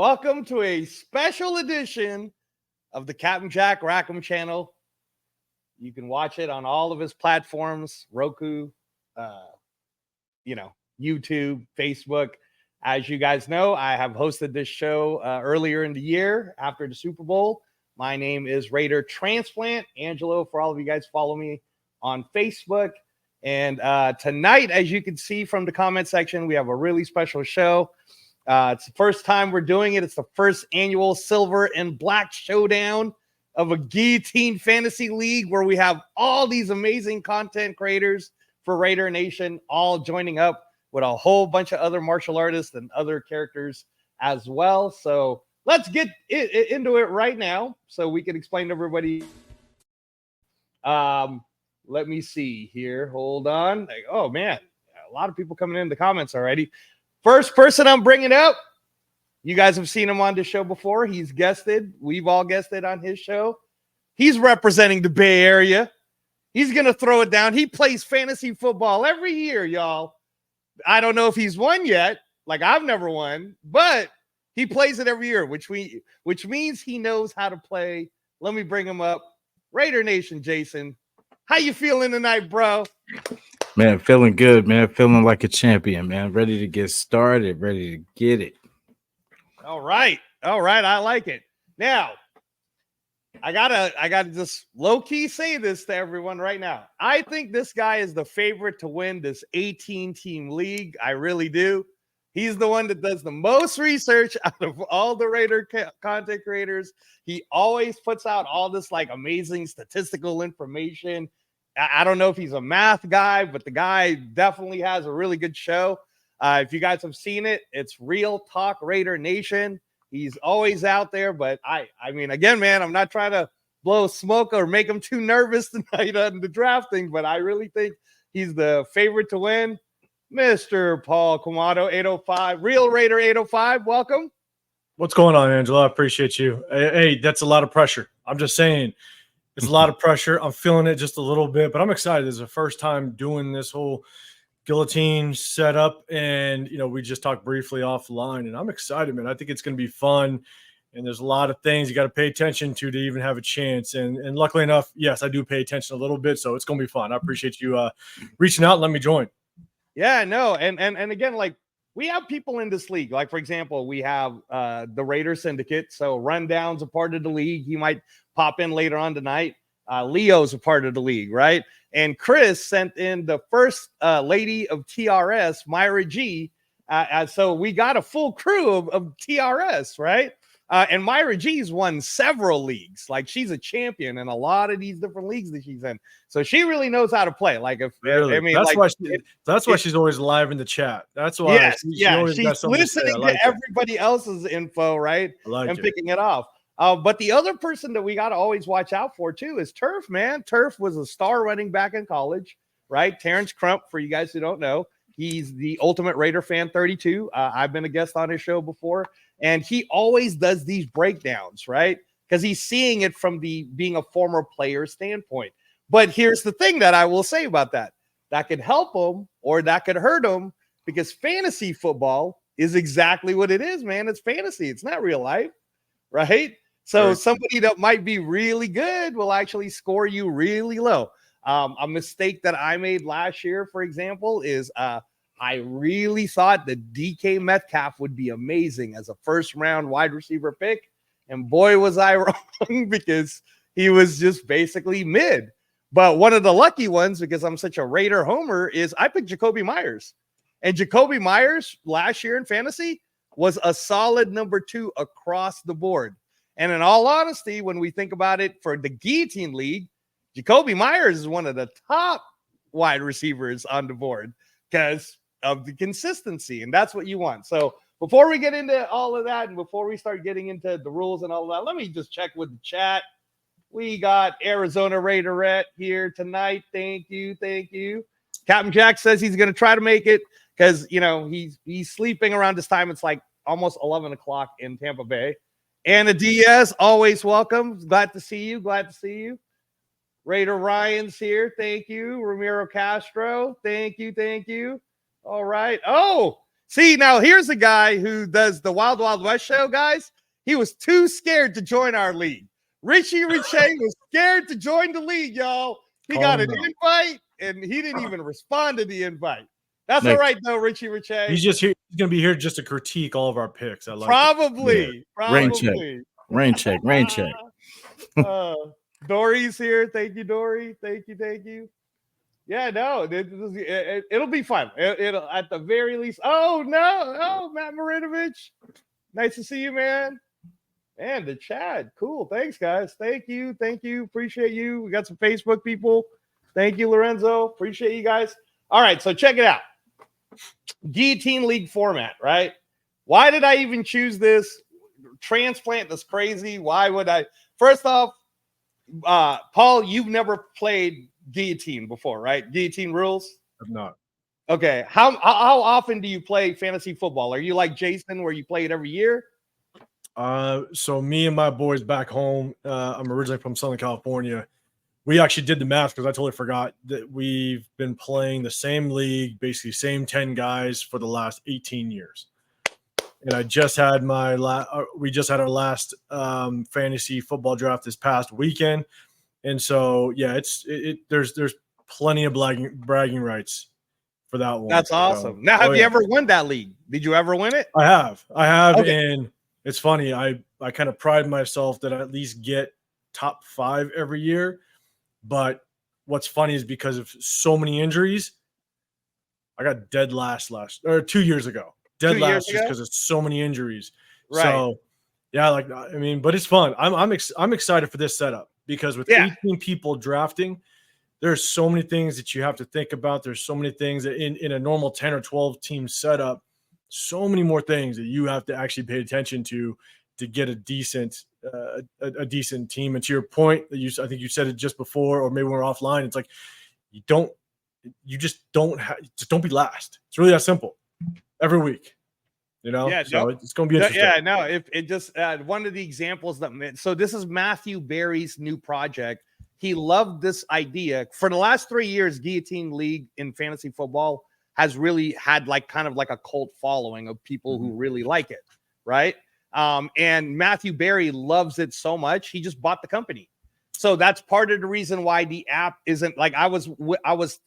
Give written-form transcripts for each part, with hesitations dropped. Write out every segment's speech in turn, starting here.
Welcome to a special edition of the Captain Jack Rackham channel. You can watch it on all of his platforms, Roku, YouTube, Facebook. As you guys know, I have hosted this show earlier in the year after the Super Bowl. My name is RAIDER Transplant. Angelo, for all of you guys, follow me on Facebook. And tonight, as you can see from the comment section, we have a really special show. It's the first time we're doing it. It's the first annual Silver and Black Showdown of a Guillotine Fantasy League where we have all these amazing content creators for Raider Nation all joining up with a whole bunch of other martial artists and other characters as well. So let's get into it right now so we can explain to everybody. Let me see here. Hold on. Oh, man. A lot of people coming in the comments already. First person I'm bringing up, you guys have seen him on the show before. He's guested. We've all guested on his show. He's representing the Bay Area. He's going to throw it down. He plays fantasy football every year, y'all. I don't know if he's won yet. Like, I've never won. But he plays it every year, which means he knows how to play. Let me bring him up. Raider Nation Jasin. How you feeling tonight, bro? Man, feeling good, man. Feeling like a champion, man. Ready to get started, ready to get it. All right. I like it. Now, I gotta just low-key say this to everyone right now. I think this guy is the favorite to win this 18-team league. I really do. He's the one that does the most research out of all the Raider content creators. He always puts out all this like amazing statistical information. I don't know if he's a math guy, but the guy definitely has a really good show. If you guys have seen it, it's Real Talk Raider Nation. He's always out there, but I mean, again, man, I'm not trying to blow smoke or make him too nervous tonight on the drafting, but I really think he's the favorite to win. Mr. Paul Quamato, 805, Real Raider 805, welcome. What's going on, Angelo? I appreciate you. Hey, that's a lot of pressure. I'm just saying. It's a lot of pressure. I'm feeling it just a little bit, but I'm excited. This is the first time doing this whole guillotine setup, and we just talked briefly offline, and I'm excited, man. I think it's going to be fun, and there's a lot of things you got to pay attention to even have a chance. And luckily enough, yes, I do pay attention a little bit, so it's going to be fun. I appreciate you reaching out and let me join. Yeah, no, and again, like, we have people in this league. Like, for example, we have the Raider Syndicate. So Rundown's a part of the league. He might pop in later on tonight. Leo's a part of the league, right? And Chris sent in the first lady of TRS, Myra G. So we got a full crew of TRS, right? And Myra G's won several leagues. Like, she's a champion in a lot of these different leagues that she's in. So she really knows how to play. Like, really? I mean, that's why she's always live in the chat. That's why. Yes, she's listening to everybody else's info, right? And picking it off. But the other person that we got to always watch out for too is Turf, man. Turf was a star running back in college, right? Terrence Crump, for you guys who don't know, he's the Ultimate Raider Fan 32. I've been a guest on his show before. And he always does these breakdowns, right? Because he's seeing it from being a former player standpoint. But here's the thing that I will say about that. That could help him or that could hurt him, because fantasy football is exactly what it is, man. It's fantasy. It's not real life, right? So somebody that might be really good will actually score you really low. A mistake that I made last year, for example, is I really thought that DK Metcalf would be amazing as a first-round wide receiver pick. And boy, was I wrong, because he was just basically mid. But one of the lucky ones, because I'm such a Raider homer, is I picked Jacoby Myers. And Jacoby Myers last year in fantasy was a solid number 2 across the board. And in all honesty, when we think about it for the Guillotine League, Jacoby Myers is one of the top wide receivers on the board because of the consistency, and that's what you want. So before we get into all of that and before we start getting into the rules and all of that, let me just check with the chat. We got Arizona Raiderette here tonight. Thank you. Captain Jack says he's going to try to make it because, he's sleeping around this time. It's like almost 11 o'clock in Tampa Bay. Anna Diaz, always welcome. Glad to see you. Raider Ryan's here. Thank you. Ramiro Castro. Thank you. All right. Oh, See, now here's a guy who does the Wild Wild West show, guys. He was too scared to join our league. Richie Riche was scared to join the league, y'all. He got an invite, and he didn't even respond to the invite. That's all right, though, Richie Riche. He's just here. He's going to be here just to critique all of our picks. I like probably. Rain check. Dory's here. Thank you, Dory. Thank you. Yeah, no, it'll be fun. It'll at the very least. Oh no, Matt Marinovich, nice to see you, man. And the chat, cool. Thanks, guys. Thank you, appreciate you. We got some Facebook people. Thank you, Lorenzo. Appreciate you guys. All right, so check it out. Guillotine League format, right? Why did I even choose this? Transplant is crazy. Why would I? First off, Paul, you've never played Guillotine before, right? Guillotine rules? I've not. Okay. How often do you play fantasy football? Are you like Jason where you play it every year? So me and my boys back home, I'm originally from Southern California. We actually did the math because I totally forgot that we've been playing the same league, basically same 10 guys for the last 18 years. And I just had we just had our last fantasy football draft this past weekend. And so, yeah, there's plenty of bragging rights for that one. That's awesome. So, now, have you ever won that league? Did you ever win it? I have. Okay. And it's funny. I kind of pride myself that I at least get top 5 every year. But what's funny is because of so many injuries, I got dead last 2 years ago. Dead last just because of so many injuries. Right. So, yeah, but it's fun. I'm excited for this setup. Because with 18 people drafting, there's so many things that you have to think about. There's so many things that in a normal 10 or 12 team setup, so many more things that you have to actually pay attention to get a decent team. And to your point, I think you said it just before, or maybe we're offline. It's like don't be last. It's really that simple. Every week. It's going to be interesting. Yeah, no, if it just one of the examples so this is Matthew Berry's new project. He loved this idea. For the last 3 years, Guillotine League in fantasy football has really had kind of a cult following of people who really like it, right? And Matthew Berry loves it so much, he just bought the company. So that's part of the reason why the app isn't I was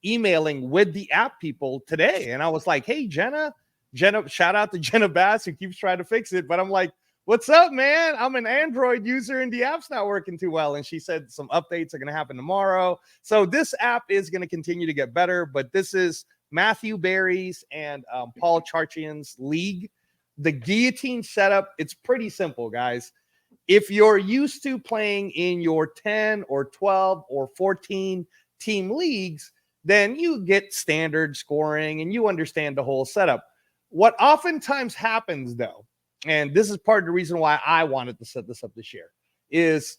emailing with the app people today, and I was like, hey, Jenna, shout out to Jenna Bass who keeps trying to fix it. But I'm like, what's up, man? I'm an Android user and the app's not working too well. And she said some updates are going to happen tomorrow. So this app is going to continue to get better. But this is Matthew Berry's and Paul Charchian's league. The Guillotine setup, it's pretty simple, guys. If you're used to playing in your 10 or 12 or 14 team leagues, then you get standard scoring and you understand the whole setup. What oftentimes happens, though, and this is part of the reason why I wanted to set this up this year, is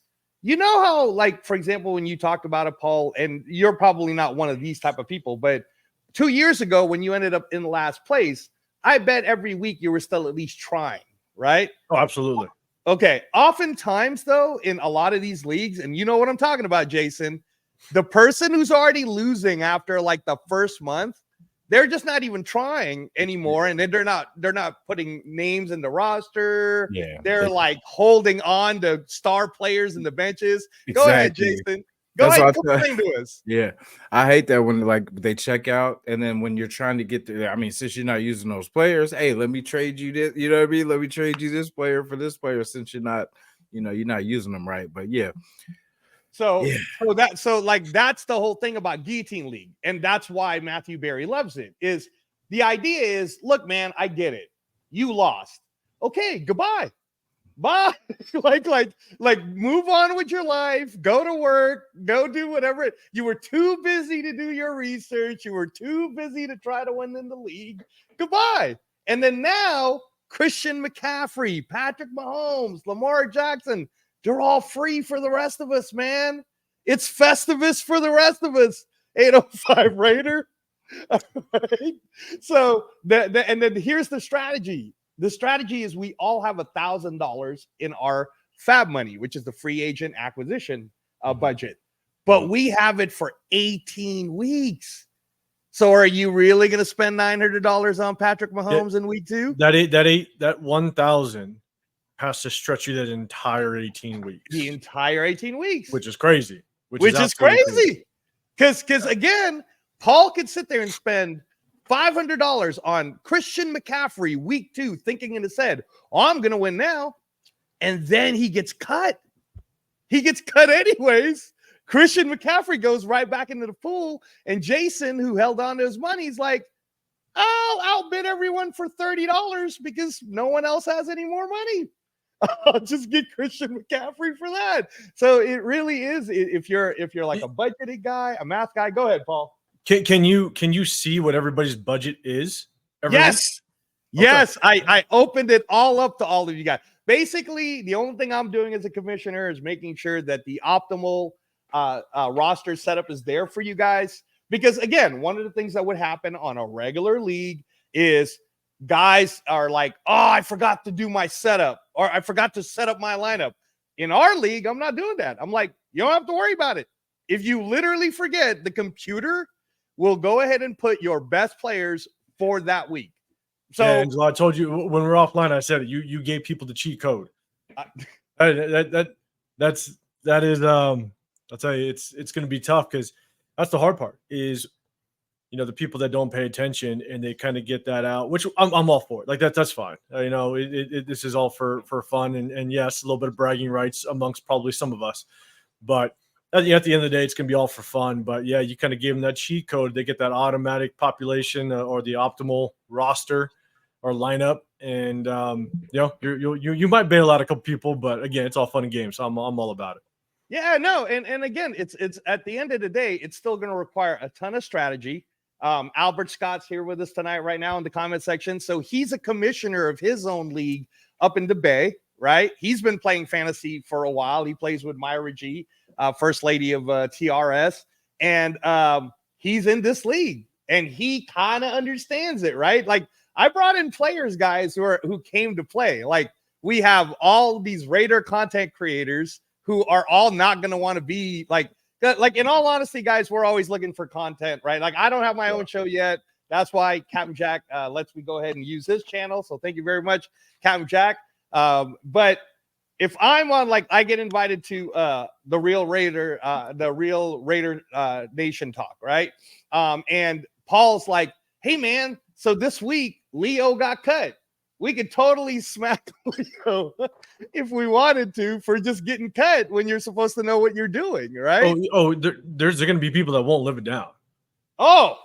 how, for example, when you talked about it, Paul, and you're probably not one of these type of people, but 2 years ago when you ended up in last place, I bet every week you were still at least trying, right? Oh, absolutely. Okay. Oftentimes, though, in a lot of these leagues, and you know what I'm talking about, Jason, the person who's already losing after the first month, they're just not even trying anymore, and then they're not putting names in the roster. Yeah, they're holding on to star players in the benches. Exactly. Go ahead, Jason. Go ahead, complain to us. Yeah, I hate that when they check out, and then when you're trying to get there. I mean, since you're not using those players, hey, let me trade you this. You know what I mean? Let me trade you this player for this player since you're not using them right. But yeah. That's the whole thing about Guillotine League, and that's why Matthew Berry loves it. Is the idea is, look, man, I get it. You lost. Okay, goodbye. Bye. Move on with your life. Go to work. Go do whatever. You were too busy to do your research. You were too busy to try to win in the league. Goodbye. And then now, Christian McCaffrey, Patrick Mahomes, Lamar Jackson, they're all free for the rest of us, man. It's Festivus for the rest of us. 805 Raider. Right? So and then here's the strategy. The strategy is we all have $1,000 in our FAB money, which is the free agent acquisition budget. But we have it for 18 weeks. So are you really going to spend $900 on Patrick Mahomes in week 2? That 1,000 has to stretch you that entire 18 weeks. The entire 18 weeks. Which is crazy. Which is crazy. Because again, Paul could sit there and spend $500 on Christian McCaffrey week 2, thinking in his head, oh, I'm going to win now. And then he gets cut. He gets cut anyways. Christian McCaffrey goes right back into the pool. And Jason, who held on to his money, is like, I'll outbid everyone for $30 because no one else has any more money. I'll just get Christian McCaffrey for that. So it really is. If you're like a budgeting guy, a math guy, go ahead, Paul. Can you see what everybody's budget is? Yes. Okay. Yes. I opened it all up to all of you guys. Basically, the only thing I'm doing as a commissioner is making sure that the optimal roster setup is there for you guys. Because again, one of the things that would happen on a regular league is guys are like, oh, I forgot to do my setup, or I forgot to set up my lineup. In our league, I'm not doing that. I'm like, you don't have to worry about it. If you literally forget, the computer will go ahead and put your best players for that week. So, yeah, Angelo, I told you when we were offline, I said you gave people the cheat code. That is I'll tell you, it's going to be tough because that's the hard part is, the people that don't pay attention and they kind of get that out, which I'm all for it. Like that's fine. This is all for fun and yes, a little bit of bragging rights amongst probably some of us, but at the end of the day, it's going to be all for fun. But yeah, you kind of give them that cheat code. They get that automatic population or the optimal roster or lineup. And, you might bail out a couple people, but again, it's all fun and games. So I'm all about it. Yeah, no. And again, it's at the end of the day, it's still going to require a ton of strategy. Albert Scott's here with us tonight right now in the comment section. So he's a commissioner of his own league up in the Bay, right? He's been playing fantasy for a while. He plays with Myra G, first lady of TRS. And he's in this league and he kind of understands it, right? Like I brought in players, guys, who came to play. Like we have all these Raider content creators who are all not going to want to be like in all honesty, guys, we're always looking for content, right? Like I don't have my own show yet. That's why Captain Jack lets me go ahead and use his channel. So thank you very much, Captain Jack. But if I'm on, like, I get invited to the Real Raider Nation talk, right? And Paul's like, hey man, so this week Leo got cut. We could totally smack Leo if we wanted to for just getting cut when you're supposed to know what you're doing, right? There's going to be people that won't live it down. Oh,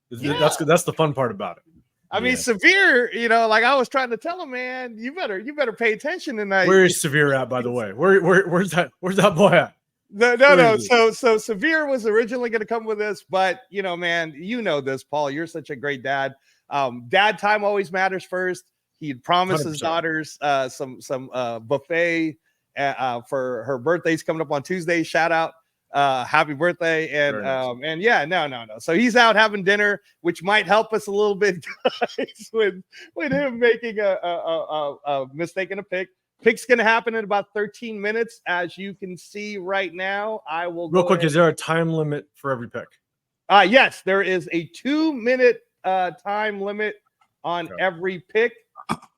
yeah. That's the fun part about it. I mean, Severe, like I was trying to tell him, man, you better pay attention tonight. Where is Severe at, by the way? Where's that boy at? No. So Severe was originally going to come with us, but man, this, Paul. You're such a great dad. Dad time always matters first. He'd promised 100%. His daughters some buffet for her birthday's coming up on Tuesday. Shout out, happy birthday! And yeah, no. So he's out having dinner, which might help us a little bit, guys, with him making a mistake in a pick. Pick's going to happen in about 13 minutes, as you can see right now. I will real quick. Is there a time limit for every pick? Yes, there is a 2-minute time limit on every pick.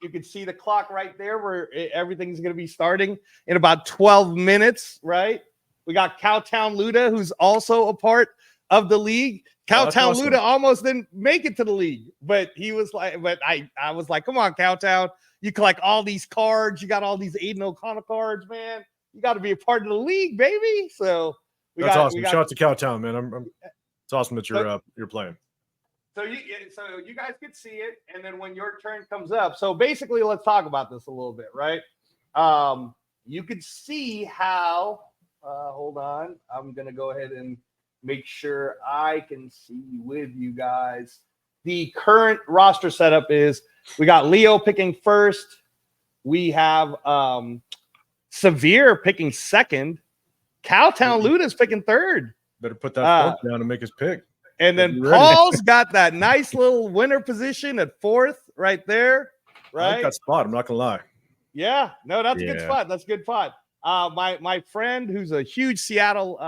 You can see the clock right there where everything's going to be starting in about 12 minutes, right? We got Cowtown Luda, who's also a part of the league. Cowtown Luda almost didn't make it to the league, but he was like, I was like, come on, Cowtown. You collect all these cards. You got all these Aiden O'Connell cards, man. You got to be a part of the league, baby. So that's awesome. Shout out to Cowtown, man. It's awesome that you're playing. So you guys could see it, and then when your turn comes up. So basically, let's talk about this a little bit, right? You could see how. Hold on, I'm gonna go ahead and make sure I can see with you guys. The current roster setup is we got Leo picking first. We have Severe picking second. Cowtown Luda's picking third. Better put that down and make his pick. And then Paul's got that nice little winner position at fourth right there. Right. I like that spot. I'm not going to lie. Yeah. No, that's a good spot. That's a good spot. My friend who's a huge Seattle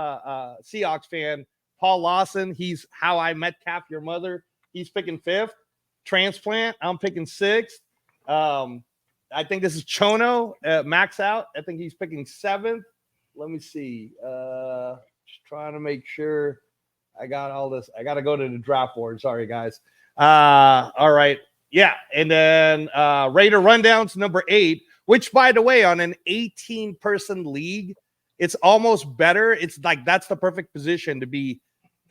Seahawks fan, Paul Lawson, he's How I Met Your Mother. He's picking 5th. Transplant, I'm picking 6th. I think this is Chono, Max Out. I think he's picking 7th. Let me see. Just trying to make sure I got all this. I got to go to the draft board. Sorry, guys. All right. Yeah. And then Raider Rundowns, number 8, which, by the way, on an 18-person league, it's almost better. It's like that's the perfect position to be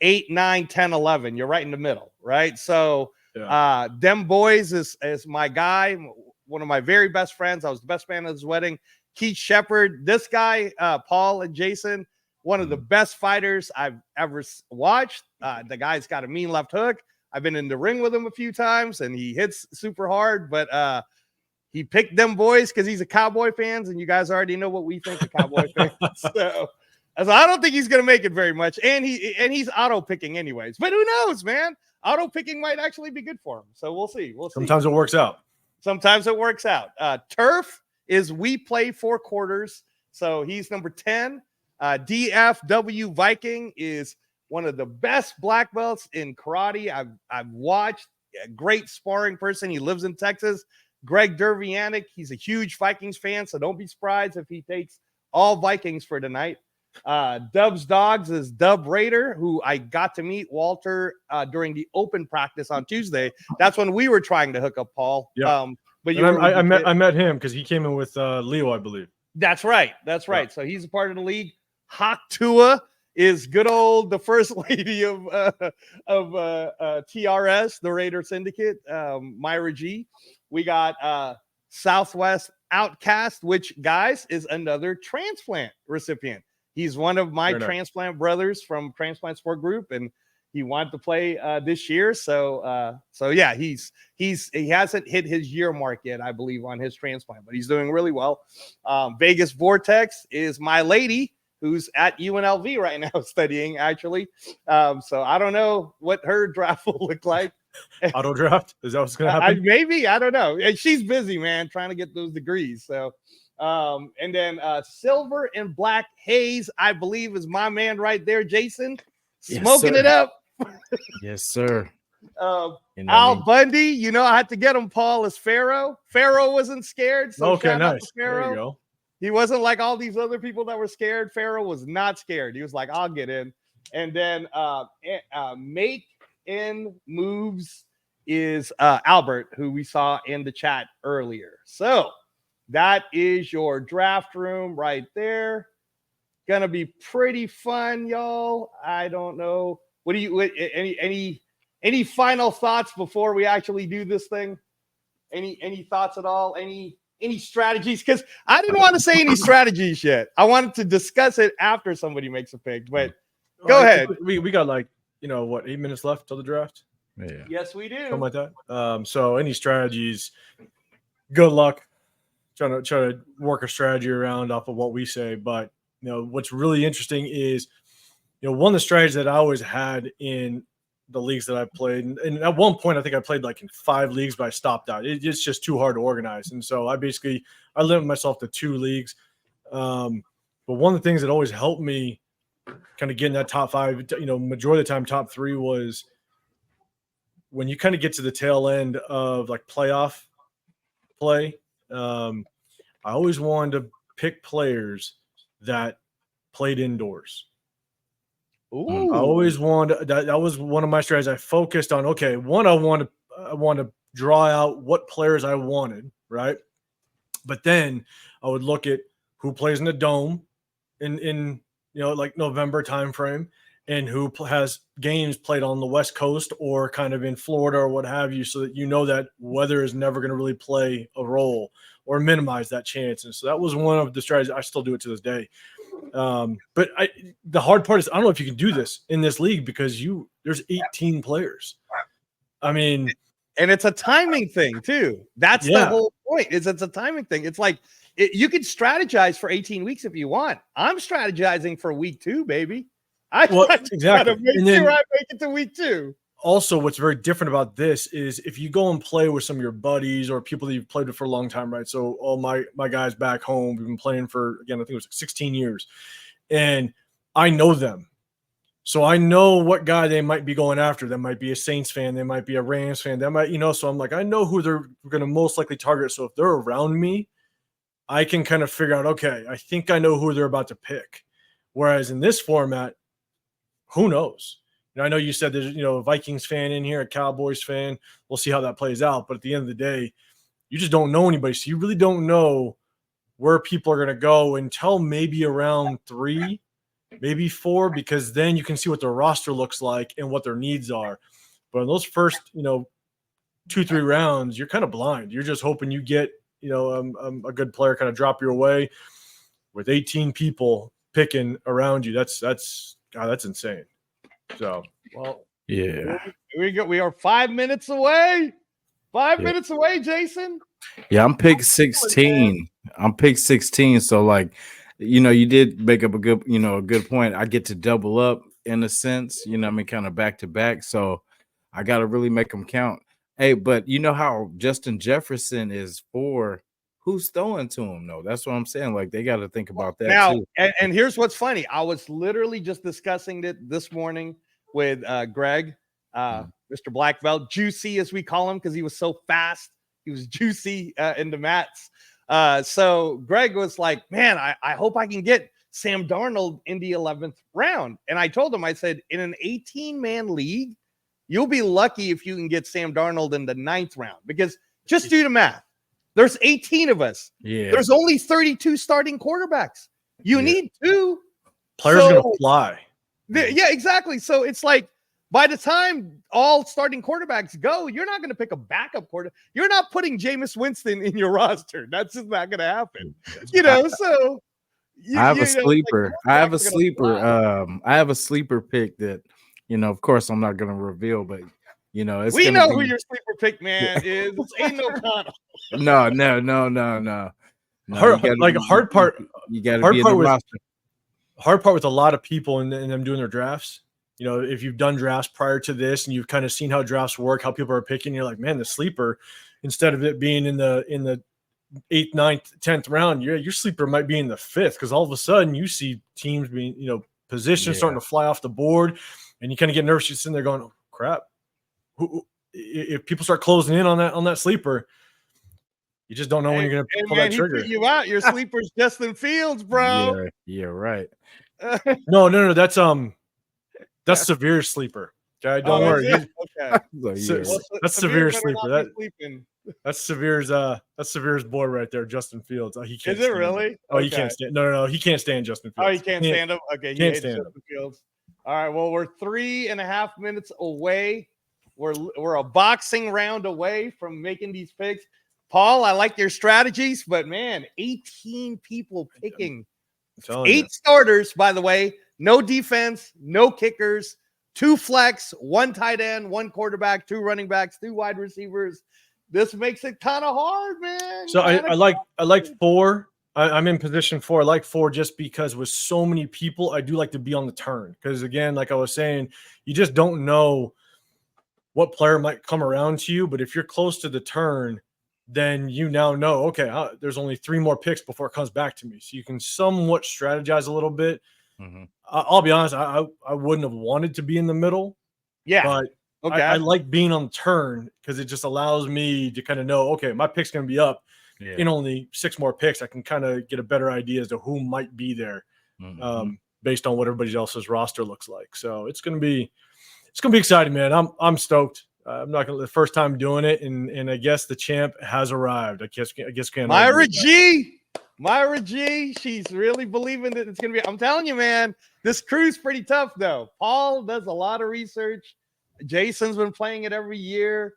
8, 9, 10, 11. You're right in the middle, right? So Dem Boys is my guy, one of my very best friends. I was the best man at his wedding. Keith Shepard, this guy, Paul and Jason, one of the best fighters I've ever watched. The guy's got a mean left hook. I've been in the ring with him a few times, and he hits super hard. But he picked Dem Boys because he's a Cowboy fans, and you guys already know what we think of Cowboy fans. So I don't think he's going to make it very much, and he's auto picking anyways. But who knows, man? Auto picking might actually be good for him. So we'll see. Sometimes it works out. Sometimes it works out. Turf is We Play 4 Quarters. So he's number 10. DFW Viking is one of the best black belts in karate I've watched. A great sparring person. He lives in Texas. Greg Dervianic, he's a huge Vikings fan, so don't be surprised if he takes all Vikings for tonight. Dub's Dogs is Dub Raider, who I got to meet Walter during the open practice on Tuesday. That's when we were trying to hook up Paul. Yeah. But I met him because he came in with Leo, I believe. That's right. Yeah. So he's a part of the league. Hawk Tua is good old the first lady of TRS, the Raider Syndicate, Myra G. We got Southwest Outcast, which, guys, is another transplant recipient. He's one of my transplant brothers from Transplant Sport Group, and he wanted to play this year. So yeah, he hasn't hit his year mark yet, I believe, on his transplant, but he's doing really well. Vegas Vortex is my lady, who's at UNLV right now studying, actually. So I don't know what her draft will look like. Auto draft? Is that what's going to happen? Maybe. I don't know. She's busy, man, trying to get those degrees. So, and then Silver and Black Haze, I believe, is my man right there, Jason, smoking it up. Yes, sir. Al Bundy, I had to get him, Paul, as Pharoah. Pharoah wasn't scared. So okay, nice. There you go. He wasn't like all these other people that were scared. Pharoah was not scared. He was like, I'll get in. And then Make in Moves is Albert, who we saw in the chat earlier. So that is your draft room right there. Gonna be pretty fun, y'all. I don't know. Any final thoughts before we actually do this thing? Any thoughts at all? Any strategies? Because I didn't want to say any strategies yet. I wanted to discuss it after somebody makes a pick. But go ahead. We got 8 minutes left till the draft? Yeah. Yes, we do. Something like that. So any strategies, good luck. Try to work a strategy around off of what we say. But what's really interesting is one of the strategies that I always had in the leagues that I played, and at one point I think I played in 5 leagues, but I stopped out. It's just too hard to organize, and so I limited myself to 2 leagues. But one of the things that always helped me kind of get in that top 5, majority of the time top 3, was when you kind of get to the tail end of playoff play. I always wanted to pick players that played indoors. Ooh. I always wanted that was one of my strategies. I focused on, okay, one, I want to draw out what players I wanted, right? But then I would look at who plays in the dome in November timeframe, and who has games played on the West Coast or kind of in Florida or what have you, so that that weather is never going to really play a role or minimize that chance. And so that was one of the strategies. I still do it to this day. But the hard part is I don't know if you can do this in this league because there's 18 players. I mean, and it's a timing thing too. That's the whole point. It's a timing thing. It's like you can strategize for 18 weeks if you want. I'm strategizing for week 2, baby. Exactly. Gotta make sure I make it to week 2. Also, what's very different about this is if you go and play with some of your buddies or people that you've played with for a long time, right? So all my guys back home, we've been playing for, again, I think it was 16 years. And I know them. So I know what guy they might be going after. That might be a Saints fan. They might be a Rams fan. That might, so I'm like, I know who they're going to most likely target. So if they're around me, I can kind of figure out, okay, I think I know who they're about to pick. Whereas in this format, who knows? I know you said there's, a Vikings fan in here, a Cowboys fan. We'll see how that plays out. But at the end of the day, you just don't know anybody. So you really don't know where people are going to go until maybe around 3, maybe 4, because then you can see what their roster looks like and what their needs are. But in those first, 2-3 rounds, you're kind of blind. You're just hoping you get, a good player kind of drop your way with 18 people picking around you. That's insane. So, well, yeah, here we go. We are 5 minutes away. 5 minutes away, Jason. Yeah, I'm pick 16. I'm pick 16. So, like, you did make up a good point. I get to double up in a sense, kind of back to back. So I got to really make them count. Hey, but you know how Justin Jefferson is 4. Who's throwing to him, though? That's what I'm saying. Like, they got to think about that now, too. And here's what's funny. I was literally just discussing it this morning with Greg, Mr. Black Belt, Juicy as we call him, because he was so fast. He was juicy in the mats. So Greg was like, man, I hope I can get Sam Darnold in the 11th round. And I told him, I said, in an 18-man league, you'll be lucky if you can get Sam Darnold in the 9th round, because just do the math. There's 18 of us. Yeah. There's only 32 starting quarterbacks. You need 2. Players going to fly. Yeah, exactly. So it's like, by the time all starting quarterbacks go, you're not going to pick a backup quarterback. You're not putting Jameis Winston in your roster. That's just not going to happen. So I have a sleeper. I have a sleeper pick that, of course I'm not going to reveal, but it's we know who your sleeper pick, man, is. It's Aiden O'Connell. No. Hard part. You got to be in the roster. Hard part with a lot of people in them doing their drafts. If you've done drafts prior to this and you've kind of seen how drafts work, how people are picking, you're like, man, the sleeper, instead of it being in the 8th, 9th, 10th round, your sleeper might be in the 5th, because all of a sudden you see teams being, positions starting to fly off the board, and you kind of get nervous. You're sitting there going, oh, crap. If people start closing in on that sleeper, you just don't know when you're going to pull that trigger. He you out. Your sleeper's Justin Fields, bro. Yeah, right. No. That's severe sleeper. Okay, don't worry. Okay. That's severe sleeper. That's Severe's boy right there, Justin Fields. He can't. Is it really? Him. Oh, he can't stand. No. He can't stand Justin Fields. Oh, he can't stand him. Okay, he can't hates stand Justin Fields. All right. Well, we're 3.5 minutes away. We're a boxing round away from making these picks. Paul, I like your strategies, but man, 18 people picking 8 starters, by the way. No defense, no kickers, 2 flex, 1 tight end, 1 quarterback, 2 running backs, 2 wide receivers. This makes it kind of hard, man. So I like 4. I'm in position 4. I like 4 just because with so many people, I do like to be on the turn. Because again, like I was saying, you just don't know what player might come around to you. But if you're close to the turn, then you now know, okay, there's only 3 more picks before it comes back to me. So you can somewhat strategize a little bit. Mm-hmm. I'll be honest, I wouldn't have wanted to be in the middle. Yeah. But I like being on the turn because it just allows me to kind of know, okay, my pick's going to be up in only 6 more picks. I can kind of get a better idea as to who might be there based on what everybody else's roster looks like. So it's going to be exciting, man. I'm stoked. I'm not going to the first time doing it. And I guess the champ has arrived. I guess can't Myra G, she's really believing that it's going to be. I'm telling you, man, this crew's pretty tough, though. Paul does a lot of research. Jason's been playing it every year.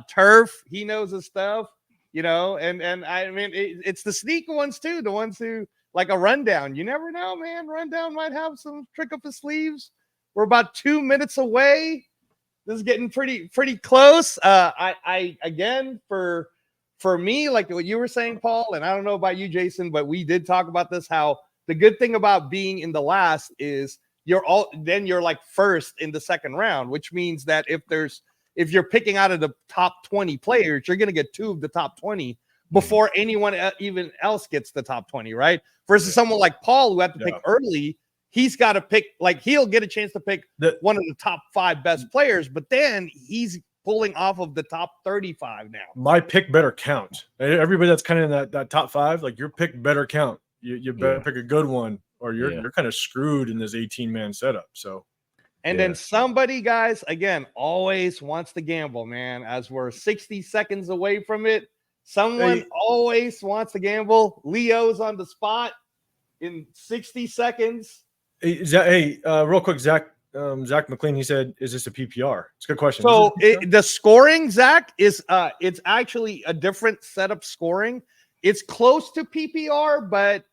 Turf, he knows his stuff, and I mean, it's the sneaky ones, too, the ones who like a rundown. You never know, man. Rundown might have some trick up his sleeves. We're about 2 minutes away. This is getting pretty close. I again, for me, like what you were saying, Paul, and I don't know about you, Jason, but we did talk about this, how the good thing about being in the last is you're like first in the second round, which means that if you're picking out of the top 20 players, you're going to get 2 of the top 20 before anyone even else gets the top 20, right? Versus someone like Paul who had to pick early, he's got to pick, like he'll get a chance to pick one of the top 5 best players, but then he's pulling off of the top 35 now. My pick better count. Everybody that's kind of in that top 5, like your pick better count. You better pick a good one, or you're kind of screwed in this 18-man setup. So, and then somebody, guys, again, always wants to gamble, man. As we're 60 seconds away from it, someone always wants to gamble. Leo's on the spot in 60 seconds. Real quick, Zach McLean, he said, "Is this a PPR?" It's a good question. So the scoring, Zach, is it's actually a different setup scoring. It's close to PPR, but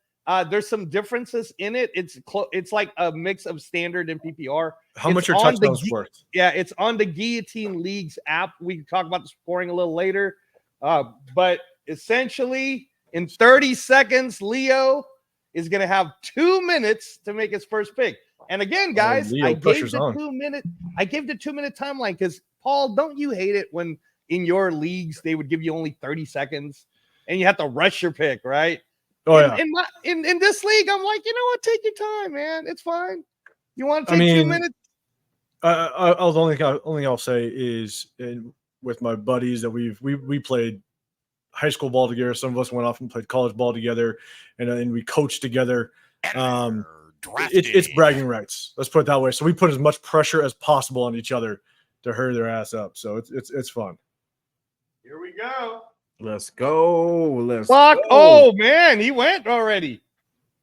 there's some differences in it. It's like a mix of standard and PPR. How much are touchdowns worth? Yeah, it's on the Guillotine League's app. We can talk about the scoring a little later. But essentially, in 30 seconds, Leo is going to have 2 minutes to make his first pick. And again, guys, I gave the 2-minute timeline because, Paul, don't you hate it when in your leagues they would give you only 30 seconds and you have to rush your pick, right? In this league, I'm like, you know what? Take your time, man. It's fine. You want to take 2 minutes? I'll say is with my buddies that we played high school ball together. Some of us went off and played college ball together, and we coached together. It's bragging rights. Let's put it that way. So we put as much pressure as possible on each other to hurry their ass up. So it's fun. Here we go. Let's go. Go. Oh man, he went already.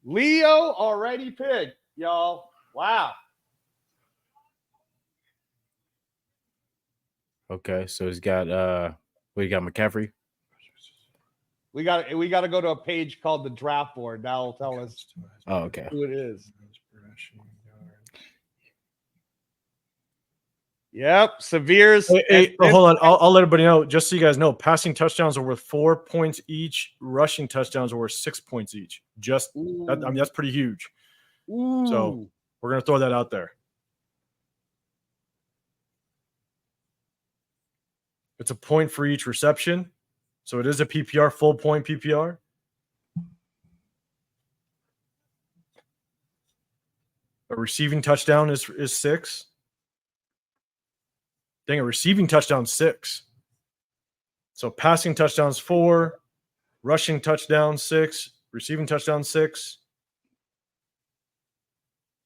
Leo already picked, y'all. Wow. Okay, so he's got we got McCaffrey. We got to go to a page called the draft board. That'll tell us who it is. Yep, Severe's. Hold on. I'll let everybody know, just so you guys know, passing touchdowns are worth 4 points each. Rushing touchdowns are worth 6 points each. That's pretty huge. Ooh. So we're going to throw that out there. It's a point for each reception. So it is a PPR, full point PPR. A receiving touchdown is 6. Dang, a receiving touchdown 6. So passing touchdowns 4, rushing touchdown 6, receiving touchdown 6.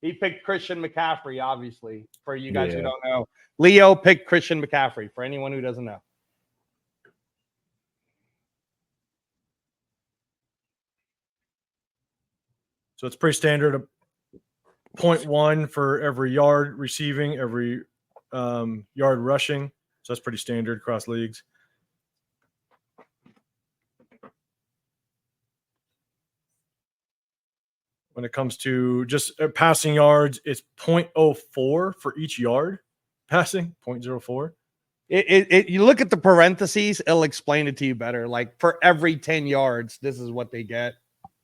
He picked Christian McCaffrey, obviously, for you guys who don't know. Leo picked Christian McCaffrey, for anyone who doesn't know. So it's pretty standard. 0.1 for every yard receiving, every yard rushing. So that's pretty standard across leagues. When it comes to just passing yards, it's 0.04 for each yard passing, 0.04. You look at the parentheses, it'll explain it to you better. Like for every 10 yards, this is what they get.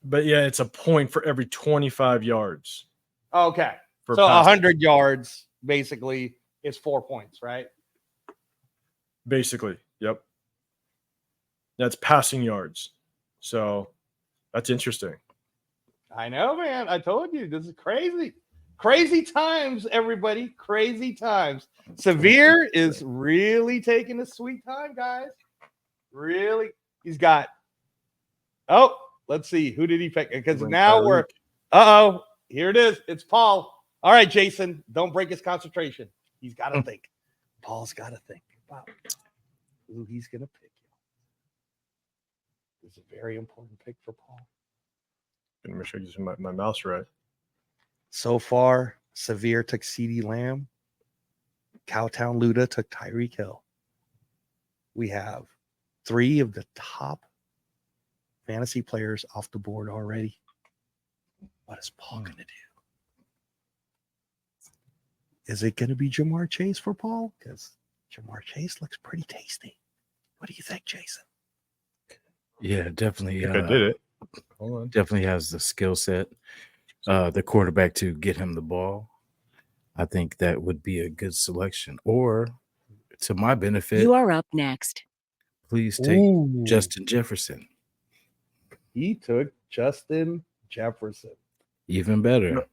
But yeah, it's a point for every 25 yards. Okay. So 100 yards basically is 4 points, right? Basically, yep. That's passing yards. So that's interesting. I know, man. I told you this is crazy. Crazy times, everybody. Crazy times. Severe is really taking his sweet time, guys. Really. He's got. Oh, let's see. Who did he pick? Because now we're. Here it is. It's Paul. All right, Jason. Don't break his concentration. He's got to think. Paul's got to think about who he's going to pick. It's a very important pick for Paul. Let me make sure I use my mouse right. So far, Severe took CeeDee Lamb. Cowtown Luda took Tyreek Hill. We have 3 of the top fantasy players off the board already. What is Paul going to do? Is it going to be Jamar Chase for Paul? Because Jamar Chase looks pretty tasty. What do you think, Jason? Yeah, definitely. I did it. Hold on. Definitely has the skill set, the quarterback to get him the ball. I think that would be a good selection. Or, to my benefit, you are up next. Please take Justin Jefferson. He took Justin Jefferson. Even better.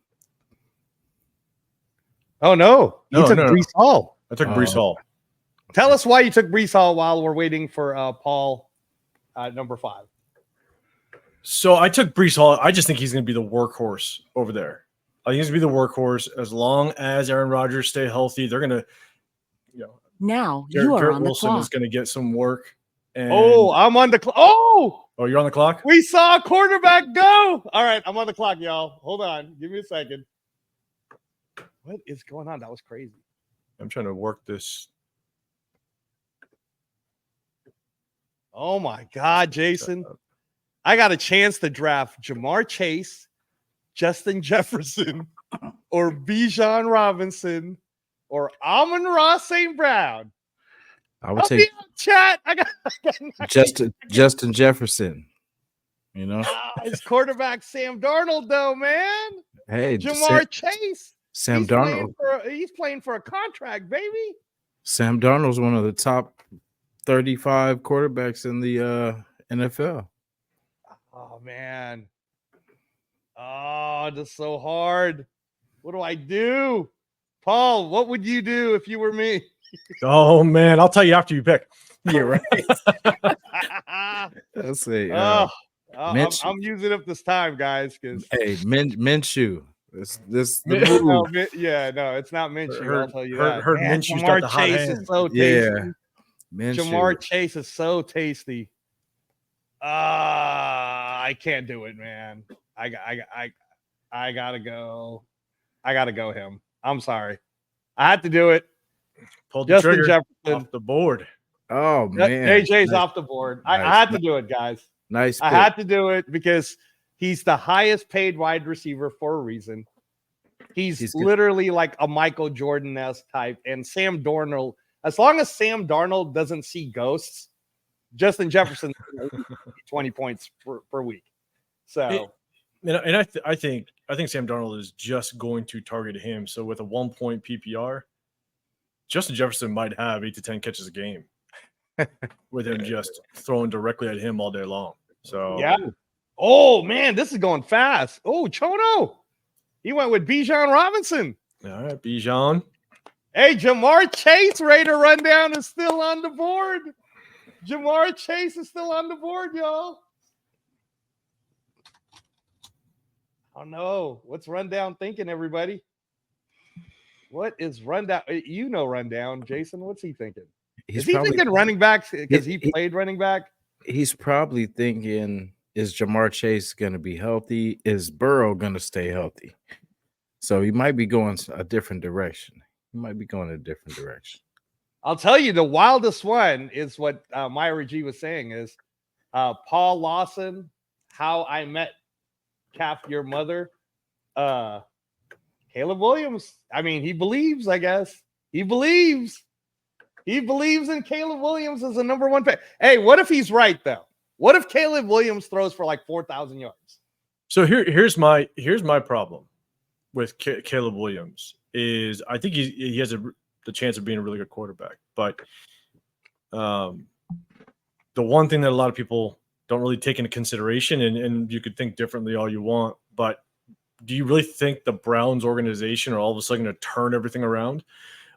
Oh no, you took Breece Hall. I took Breece Hall. Tell us why you took Breece Hall while we're waiting for Paul number 5. So I took Breece Hall. I just think he's going to be the workhorse over there. I think he's going to be the workhorse as long as Aaron Rodgers stay healthy. They're going to, now Garrett, you are Garrett on Wilson the clock. is going to get some work. And I'm on the clock. Oh, you're on the clock? We saw a quarterback go. All right, I'm on the clock, y'all. Hold on. Give me a second. What is going on? That was crazy. I'm trying to work this. Oh, my God, Jason. I got a chance to draft Jamar Chase, Justin Jefferson, or Bijan Robinson, or Amon-Ra St. Brown. I would take chat. I got Justin Jefferson. His quarterback Sam Darnold, though, man. Hey, Jamar Chase. Sam Darnold. He's playing for a contract, baby. Sam Darnold's one of the top 35 quarterbacks in the NFL. Oh man. Oh, that's so hard. What do I do? Paul, what would you do if you were me? Oh man, I'll tell you after you pick. Yeah, right. Let's see. I'm using up this time, guys. Because Minshew. This it's not Minshew. I'll tell you that. Heard Minshew's got the hot hand. Is so tasty. Yeah, Jamar Chase is so tasty. I can't do it, man. I gotta go. I gotta go him. I'm sorry. I had to do it. Pulled the trigger off the board. Oh man, AJ's off the board. I had to do it, guys. Nice. I had to do it because he's the highest paid wide receiver for a reason. He's literally like a Michael Jordan-esque type. And Sam Darnold, as long as Sam Darnold doesn't see ghosts, Justin Jefferson 20 points per week. So, I think Sam Darnold is just going to target him. So with a 1-point PPR, Justin Jefferson might have 8 to 10 catches a game with him just throwing directly at him all day long. So yeah. Oh man, this is going fast. Oh, Chono. He went with Bijan Robinson. All right, Bijan. Hey, Jamar Chase Raider rundown is still on the board. Jamar Chase is still on the board, y'all. Oh no. What's rundown thinking, everybody? What is rundown? You know rundown, Jason. What's he thinking? Is he thinking running backs because he played running back? He's probably thinking, is Jamar Chase going to be healthy? Is Burrow going to stay healthy? So he might be going a different direction. I'll tell you, the wildest one is what Myra G was saying is Paul Lawson, How I Met Your Mother. Caleb Williams. I mean, he believes, I guess. He believes in Caleb Williams as a number 1 pick. Hey, what if he's right, though? What if Caleb Williams throws for like 4,000 yards? So here's my problem with Caleb Williams is I think he has the chance of being a really good quarterback. But the one thing that a lot of people don't really take into consideration, and you could think differently all you want, but do you really think the Browns organization are all of a sudden going to turn everything around?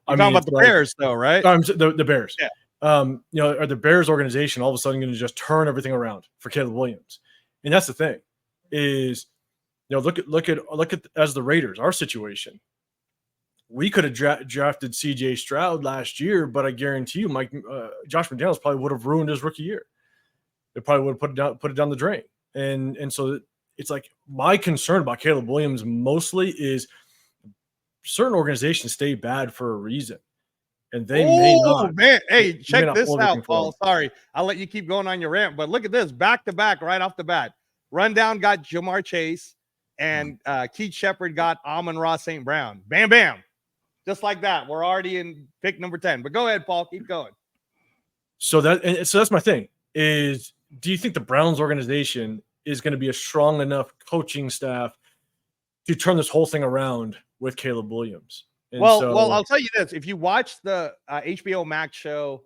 You're talking about the Bears, though, right? The Bears. Yeah. Are the Bears organization all of a sudden going to just turn everything around for Caleb Williams? And that's the thing is, look at as the Raiders, our situation. We could have drafted C.J. Stroud last year, but I guarantee you, Josh McDaniels probably would have ruined his rookie year. They probably would have put it down the drain. And so it's like my concern about Caleb Williams mostly is certain organizations stay bad for a reason. And they may not. Man. Hey, check this out, Paul. Sorry. I'll let you keep going on your rant, but look at this. Back to back, right off the bat. Rundown got Jamar Chase, and Keith Shepard got Amon-Ra St. Brown. Bam, bam. Just like that. We're already in pick number 10. But go ahead, Paul. Keep going. So that's my thing is, do you think the Browns organization is going to be a strong enough coaching staff to turn this whole thing around with Caleb Williams? Well, I'll tell you this. If you watch the HBO Max show,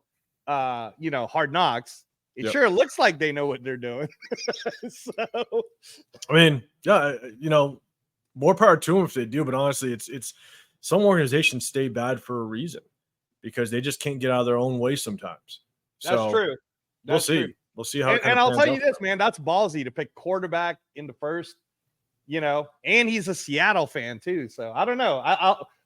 Hard Knocks, it sure looks like they know what they're doing. So, I mean, yeah, more power to them if they do. But honestly, it's some organizations stay bad for a reason because they just can't get out of their own way sometimes. That's true. We'll see. We'll see how. And I'll tell you this, man, that's ballsy to pick quarterback in the first. And he's a Seattle fan too. So I don't know.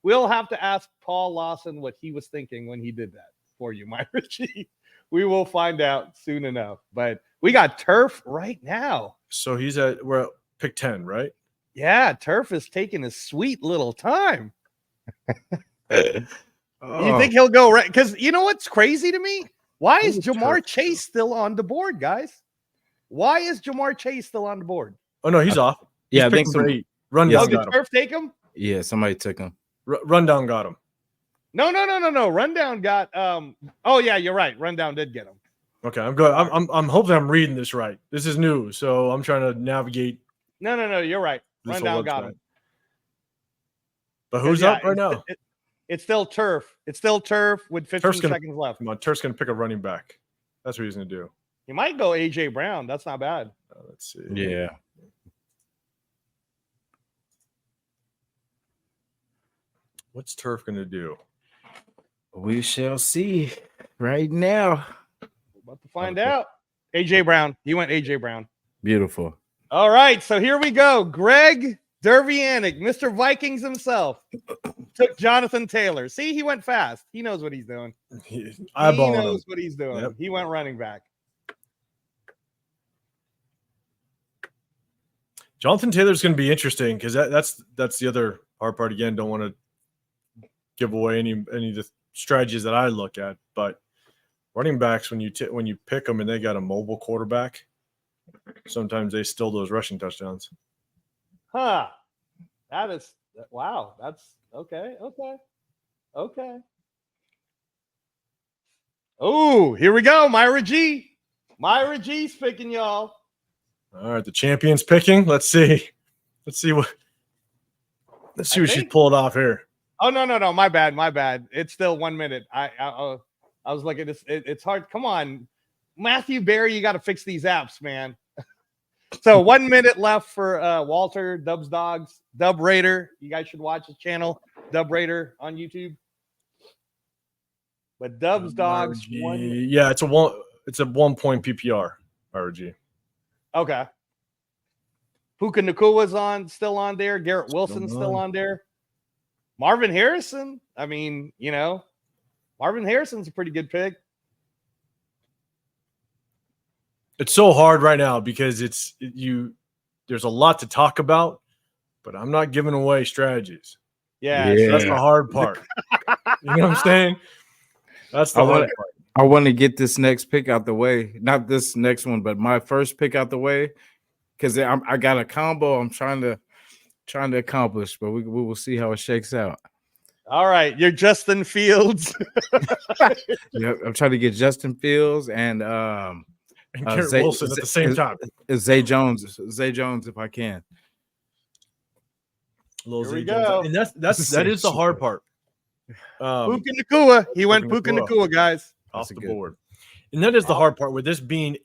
We'll have to ask Paul Lawson what he was thinking when he did that for you, my Richie. We will find out soon enough. But we got Turf right now. So we're at pick 10, right? Yeah, Turf is taking his sweet little time. You think he'll go right? Because you know what's crazy to me? Why is Jamar Chase still on the board, guys? Why is Jamar Chase still on the board? Oh, no, he's off. Yeah, I think so. Rundown did Turf take him? Yeah, somebody took him. Rundown got him. No. Rundown got oh yeah, you're right. Rundown did get him. Okay, I'm good. I'm hoping I'm reading this right. This is new, so I'm trying to navigate. No, you're right. Rundown got him. But who's up right now? It's still Turf. It's still Turf with 15 seconds left. Come on, Turf's gonna pick a running back. That's what he's gonna do. He might go AJ Brown. That's not bad. Let's see. Yeah. What's Turf gonna do? We shall see right now. We're about to find out. AJ Brown. He went AJ Brown. Beautiful. All right, so here we go. Greg Dervianic, Mr. Vikings himself, took Jonathan Taylor. See, he went fast. He knows what he's doing. He knows what he's doing. Yep. He went running back. Jonathan Taylor's going to be interesting because that's the other hard part. Again, don't want to give away any of the strategies that I look at, but running backs, when you pick them and they got a mobile quarterback, sometimes they steal those rushing touchdowns. Huh. Wow. That's okay. Oh, here we go. Myra G's picking y'all. All right, the champion's picking. Let's see what she's pulled off here. Oh no. My bad. It's still 1 minute. I was looking at this. It's hard. Come on, Matthew Berry. You got to fix these apps, man. So 1 minute left for Walter Dubs Dogs, Dub Raider. You guys should watch his channel, Dub Raider on YouTube. But Dubs Dogs won. Yeah, it's a 1 point PPR RG. Okay. Puka Nakua's still on there. Garrett Wilson's still on there. Marvin Harrison. I mean, Marvin Harrison's a pretty good pick. It's so hard right now because there's a lot to talk about, but I'm not giving away strategies. Yeah. So that's the hard part. You know what I'm saying? That's the hard part. I want to get this next pick out the way. Not this next one, but my first pick out the way. Because I got a combo I'm trying to accomplish, but we will see how it shakes out. All right. You're Justin Fields. Yep, I'm trying to get Justin Fields and Garrett Wilson at the same time. Zay Jones, if I can. Here we go. And that is the hard part. Puka Nacua. He went Puka Nacua, guys. Off the board. And that is the hard part with this being an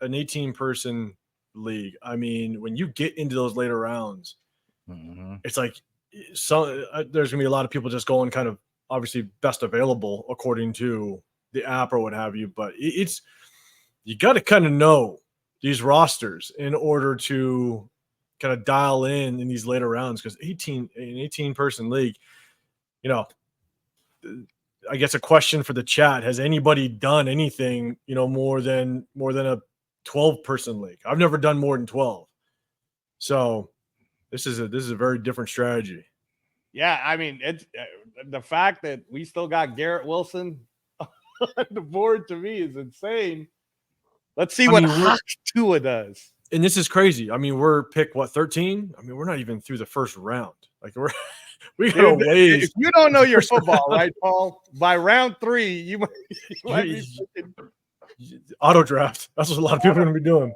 18-person league. I mean, when you get into those later rounds, it's like there's gonna be a lot of people just going kind of obviously best available according to the app or what have you. But you got to kind of know these rosters in order to kind of dial in these later rounds because an 18-person league, I guess a question for the chat: has anybody done anything, more than a 12-person league? I've never done more than 12. So this is a very different strategy. Yeah, I mean, it's the fact that we still got Garrett Wilson on the board to me is insane. Let's see what Tua does. And this is crazy. I mean, we're pick 13? I mean, we're not even through the first round. Like we got a ways. If you don't know your football, right, Paul? By round 3, you might be auto draft. That's what a lot of people are going to be doing.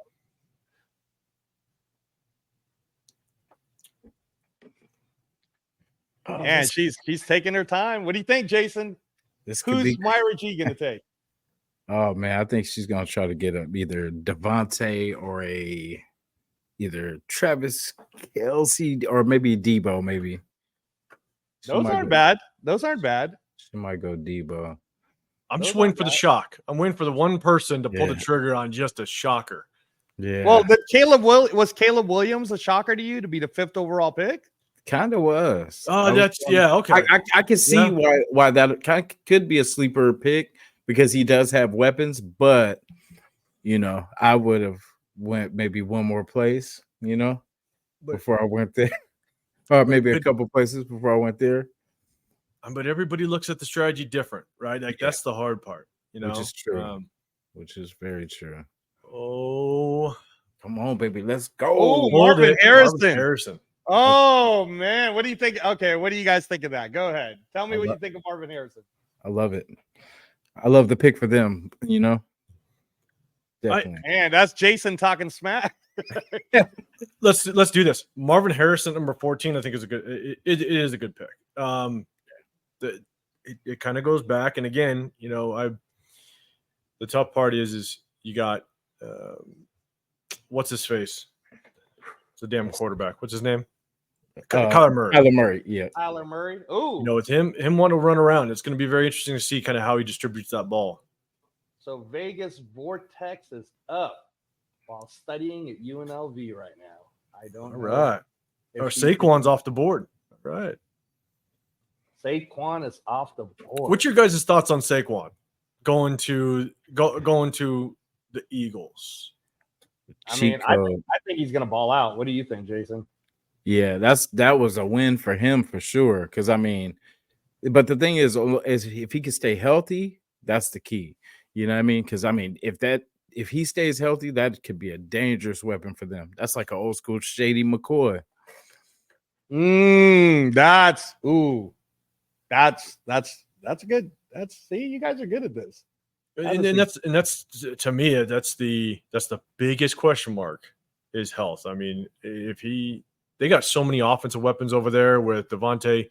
Man, she's taking her time. What do you think, Jason? Who's Myra G going to take? Oh man, I think she's going to try to get either Devontae or either Travis Kelce or maybe Debo. Maybe Those aren't bad. Those aren't bad. She might go Debo. I'm just waiting for the shock. I'm waiting for the one person to pull the trigger on just a shocker. Yeah. Well, was Caleb Williams a shocker to you to be the 5th overall pick? Kind of was. Oh, okay. I can see why that could be a sleeper pick because he does have weapons, but I would have went maybe one more place, before I went there, or maybe a couple places before I went there. But everybody looks at the strategy different, right? Like that's the hard part, which is true, which is very true. Oh, come on, baby, let's go! Oh, Marvin Harrison. Oh man, what do you think? Okay, what do you guys think of that? Go ahead, tell me what you think of Marvin Harrison. I love it. I love the pick for them. Definitely. And that's Jason talking smack. Let's do this. Marvin Harrison, number 14, I think is a good. It is a good pick. It kind of goes back, and again, the tough part is you got what's his face? It's a damn quarterback. What's his name? Kyler Murray. Kyler Murray, yeah. Kyler Murray. Oh, with him wanting to run around, it's going to be very interesting to see kind of how he distributes that ball. So Vegas Vortex is up while studying at UNLV right now. I don't know. Right. Or Saquon's off the board. All right. Saquon is off the board. What's your guys' thoughts on Saquon going to the Eagles? I mean, I think he's going to ball out. What do you think, Jason? Yeah, that was a win for him for sure. Because but the thing is if he can stay healthy, that's the key. You know what I mean? Because if he stays healthy, that could be a dangerous weapon for them. That's like an old school Shady McCoy. That's good. See, you guys are good at this. And that's to me, that's the biggest question mark is health. I mean, they got so many offensive weapons over there with Devontae,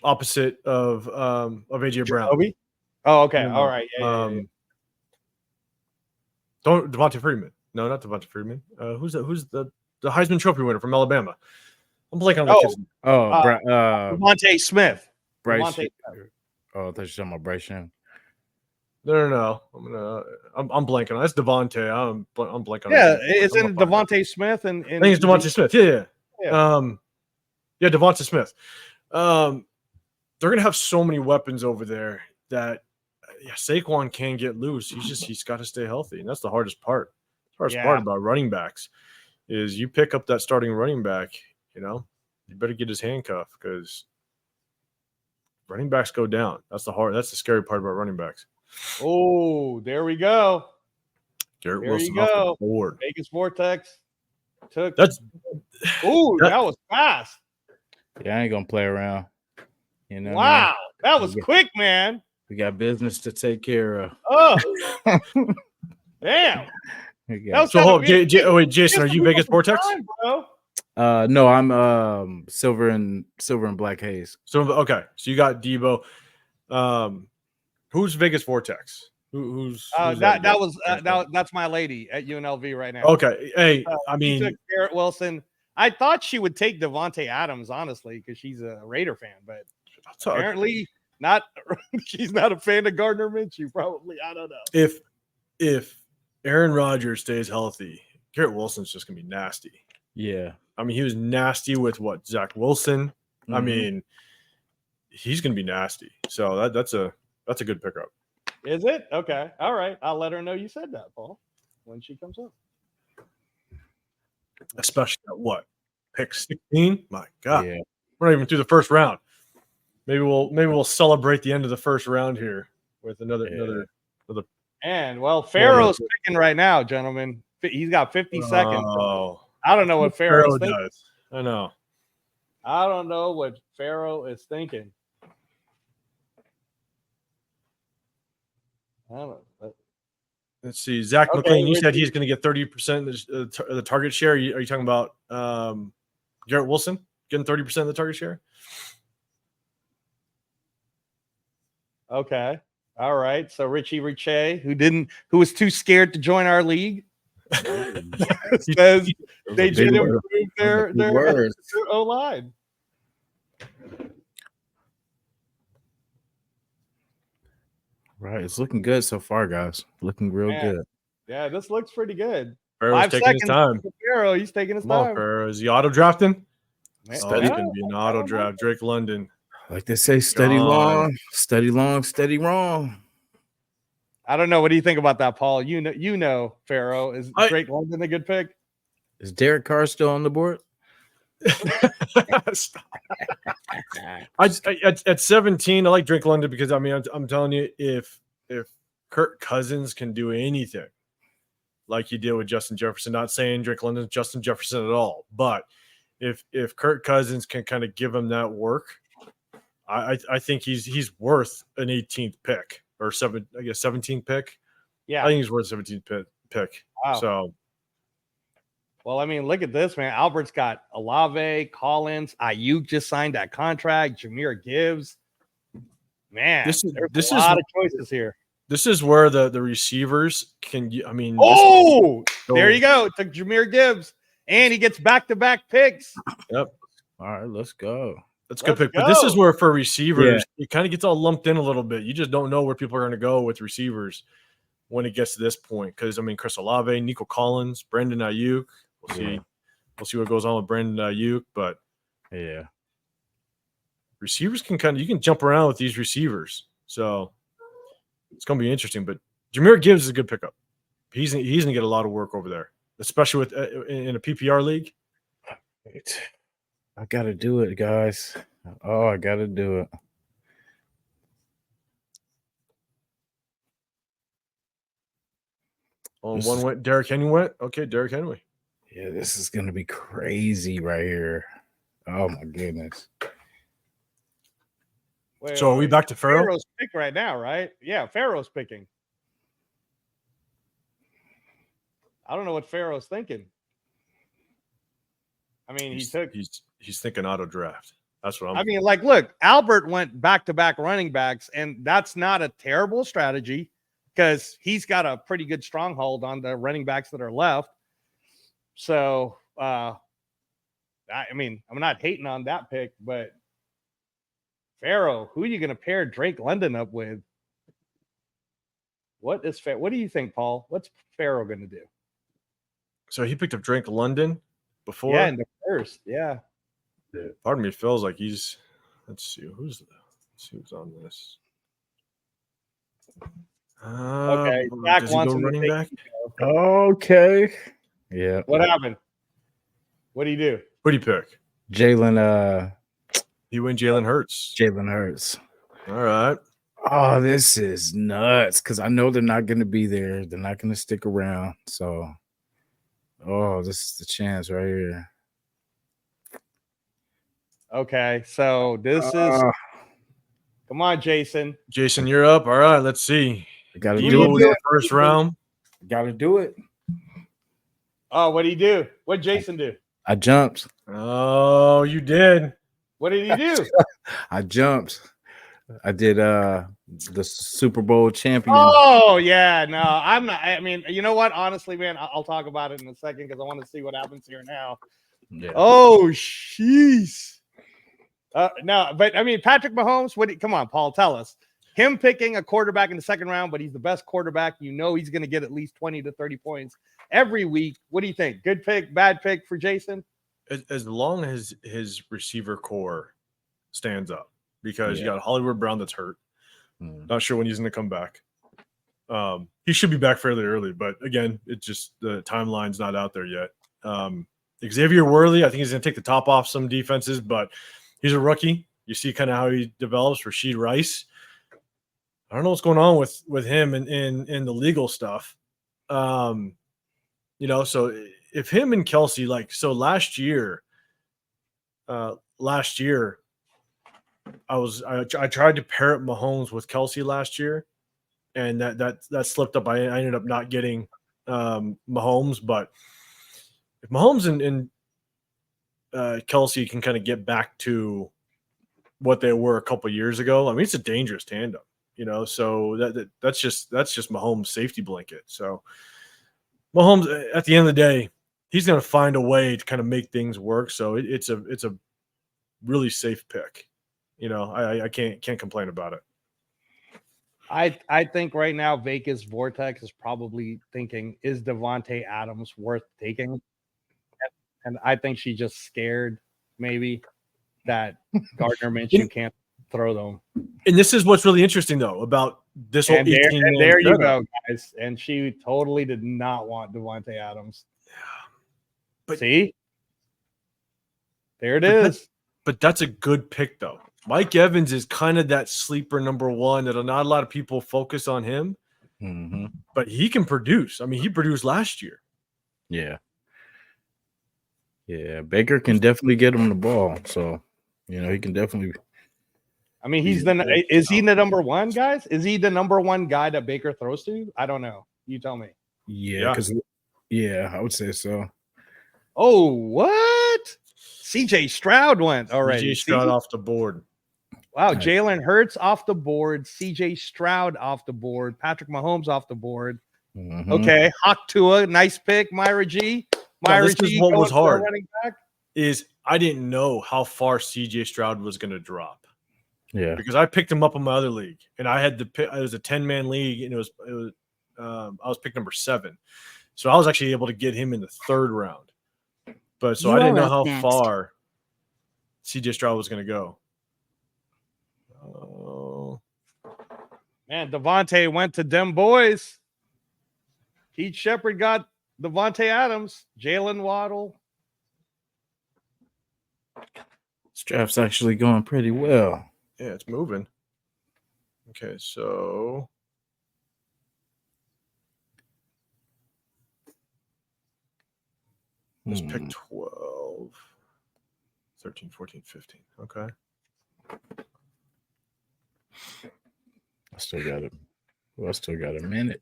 opposite of AJ Brown. Jacoby? Oh, okay. All right. Yeah. Don't Devontae Freeman. No, not Devontae Freeman. Who's the Heisman Trophy winner from Alabama? I'm blanking on the kid's name. Devontae Smith. Bryce. Devontae Smith. Oh, I thought you were talking about Bryce Young. No. I'm blanking on. That's Devontae. I'm blanking on. Yeah, isn't Devontae Smith and I think it's Devontae Smith. Yeah. Devontae Smith. They're gonna have so many weapons over there that Saquon can get loose. He's got to stay healthy, and that's the hardest part. The hardest part about running backs is you pick up that starting running back. You better get his handcuff because running backs go down. That's the scary part about running backs. Oh, there we go. Garrett Wilson off the board. Vegas Vortex took. That was fast. Yeah, I ain't gonna play around. Wow, that was quick, man. We got business to take care of. Oh, damn. Wait, Jason, are you Vegas Vortex? No, I'm silver and black haze. So okay, so you got Debo. Who's Vegas Vortex? Who's that's my lady at UNLV right now. Okay, hey, she took Garrett Wilson. I thought she would take Devontae Adams, honestly, because she's a Raider fan, but apparently not. She's not a fan of Gardner Minshew. Probably, I don't know. If Aaron Rodgers stays healthy, Garrett Wilson's just gonna be nasty. Yeah, I mean, he was nasty with Zach Wilson. Mm-hmm. I mean, he's gonna be nasty. So that's a good pickup. Is it? Okay. All right. I'll let her know you said that, Paul, when she comes up. Especially at pick 16? My God. Yeah. We're not even through the first round. Maybe we'll celebrate the end of the first round here with another. And Pharaoh's picking right now, gentlemen. He's got 50 seconds. Oh. I don't know what Pharaoh does. I know. I don't know what Pharoah is thinking. I don't know. Let's see. Zach McLean, you said he's going to get 30% of the target share. Are you talking about Garrett Wilson getting 30% of the target share? Okay. All right. So Richie Riche, who was too scared to join our league, says They did improve their O-line. Right, it's looking good so far, guys. Looking real good. Yeah, this looks pretty good. Pharaoh's taking his time. Pharaoh, he's taking his time. Pharaoh, is he auto drafting? It's going to be an auto draft. Drake London. Like they say, steady long, steady wrong. I don't know. What do you think about that, Paul? You know, Pharoah. Is Drake London a good pick? Is Derek Carr still on the board? At 17, I like Drake London because I'm telling you, if Kirk Cousins can do anything like he did with Justin Jefferson, not saying Drake London's Justin Jefferson at all, but if Kirk Cousins can kind of give him that work, I think he's worth an 18th pick or 17th pick. Yeah, I think he's worth 17th pick. Wow. So. Well, I mean, look at this, man. Albert's got Olave, Collins, Ayuk just signed that contract, Jahmyr Gibbs. Man, there's a lot of choices here. This is where the receivers can. There you go. It took Jahmyr Gibbs, and he gets back-to-back picks. Yep. All right, let's go. That's a good pick. But this is where for receivers, it kind of gets all lumped in a little bit. You just don't know where people are going to go with receivers when it gets to this point. Because Chris Olave, Nico Collins, Brandon Ayuk. We'll see. We'll see what goes on with Brandon Ayuk, but receivers you can jump around with these receivers, so it's going to be interesting. But Jahmyr Gibbs is a good pickup. He's going to get a lot of work over there, especially with in a PPR league. I got to do it, guys. Oh, I got to do it. One went. Derrick Henry went. Okay, Derrick Henry. Yeah, this is going to be crazy right here. Oh, my goodness. So are we back to Pharoah? Pharaoh's pick right now, right? Yeah, Pharaoh's picking. I don't know what Pharaoh's thinking. I mean, he's thinking auto draft. That's what look, Albert went back-to-back running backs, and that's not a terrible strategy because he's got a pretty good stronghold on the running backs that are left. So, I'm not hating on that pick, but Pharoah, who are you going to pair Drake London up with? What do you think, Paul? What's Pharoah going to do? So he picked up Drake London before? Yeah, in the first, yeah. Part of me feels like he's – let's see who's on this. Okay, Zach wants him running back. Okay. Yeah. What happened? What do you do? What do you pick? Jalen. He went Jalen Hurts. Jalen Hurts. All right. Oh, this is nuts because I know they're not going to be there. They're not going to stick around. So, this is the chance right here. Okay, so this is – come on, Jason. Jason, you're up. All right, let's see. I got to do it. First round. Got to do it. Oh, what did he do? What did Jason do? I jumped. Oh, you did. What did he do? I jumped. I did the Super Bowl champion. Oh, yeah. No, I'm not. I mean, you know what? Honestly, man, I'll talk about it in a second because I want to see what happens here now. Yeah. Oh, jeez. No, but I mean, Patrick Mahomes, come on, Paul, tell us. Him picking a quarterback in the second round, but he's the best quarterback. You know he's going to get at least 20 to 30 points every week. What do you think? Good pick, bad pick for Jason? As long as his receiver core stands up, because you got Hollywood Brown that's hurt. Not sure when he's going to come back. He should be back fairly early, but again, it's just the timeline's not out there yet. Xavier Worley, I think he's going to take the top off some defenses, but he's a rookie. You see kind of how he develops. Rashid Rice. I don't know what's going on with him in the legal stuff. So if him and Kelsey, last year, I tried to pair up Mahomes with Kelsey last year, and that slipped up. I ended up not getting Mahomes, but if Mahomes and Kelsey can kind of get back to what they were a couple years ago, I mean, it's a dangerous tandem. So that's just Mahomes' safety blanket. So Mahomes, at the end of the day, he's going to find a way to kind of make things work. So it's a really safe pick. You know, I can't complain about it. I think right now Vegas Vortex is probably thinking, is Davante Adams worth taking? And I think she's just scared maybe that Gardner Minshew can't throw them. And this is what's really interesting though about this whole 18 and there you go, guys. And she totally did not want Davante Adams. But see, there it is. But that's a good pick though. Mike Evans is kind of that sleeper number one that not a lot of people focus on him, but he can produce. I mean, he produced last year. Yeah. Yeah. Baker can definitely get him the ball. So, you know, he can definitely. I mean, is he the number one, guys? Is he the number one guy that Baker throws to? I don't know. You tell me. Yeah. I would say so. Oh, what? CJ Stroud went already. CJ Stroud off the board. Wow, Jalen Hurts off the board, CJ Stroud off the board, Patrick Mahomes off the board. Okay, Hawk Tua, nice pick, Myra G. This is what was hard is I didn't know how far CJ Stroud was going to drop. Yeah, because I picked him up in my other league, and I had it was a 10-man league, and I was pick number 7, so I was actually able to get him in the 3rd round. But so I didn't know how far CJ Stroud was going to go. Oh man, Davante went to them boys. Keith Shepard got Davante Adams, Jalen Waddle. This draft's actually going pretty well. Yeah, it's moving. Okay, so let's pick 12, 13, 14, 15. Okay. I still got a minute.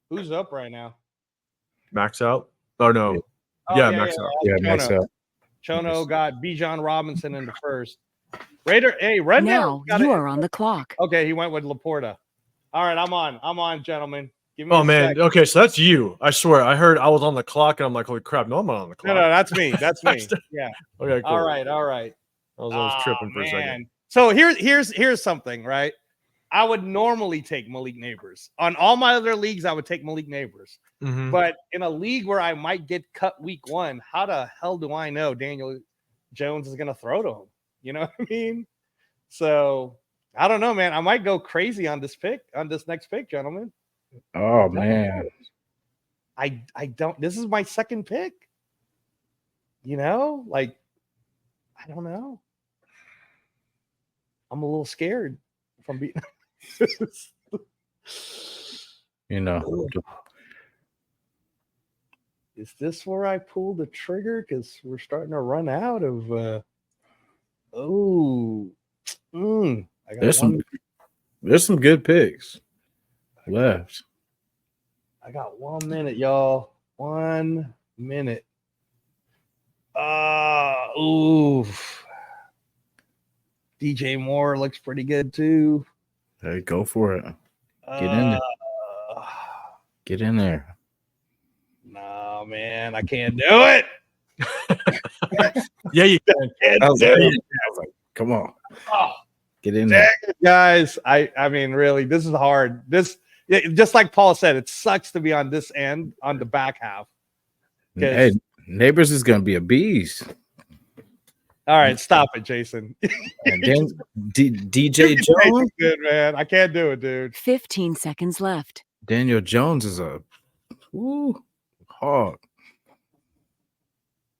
Who's up right now? Max out? Oh no. Yeah, Max out. Yeah, Max out. Chono got Bijan Robinson in the 1st. Raider, hey, right now you are on the clock. Okay, he went with Laporta. All right, I'm on, gentlemen. Give me man. Okay, so that's you. I swear. I heard I was on the clock and I'm like, holy crap, no, I'm not on the clock. No, that's me. That's me. Yeah. Okay, cool. All right. I was tripping for a second. So here's something, right? I would normally take Malik Neighbors. On all my other leagues, I would take Malik Neighbors. But in a league where I might get cut week 1, how the hell do I know Daniel Jones is going to throw to him? You know what I mean? So I don't know, man. I might go crazy on this next pick, gentlemen. Oh, man. I don't. This is my 2nd pick. You know, like, I don't know. I'm a little scared from being. You know. Is this where I pull the trigger? Because we're starting to run out of. There's some good picks left. I got 1 minute, y'all. 1 minute. DJ Moore looks pretty good too. Hey, go for it. Get in there. Get in there. No, man, I can't do it. Yeah, you can. I was like, come on. Get in there. Guys, I mean, really, this is hard. Just like Paul said, it sucks to be on this end, on the back half. Hey, Neighbors is going to be a beast. All right, stop it, Jason. And then DJ Jones. Good, man. I can't do it, dude. 15 seconds left. Daniel Jones is a hog.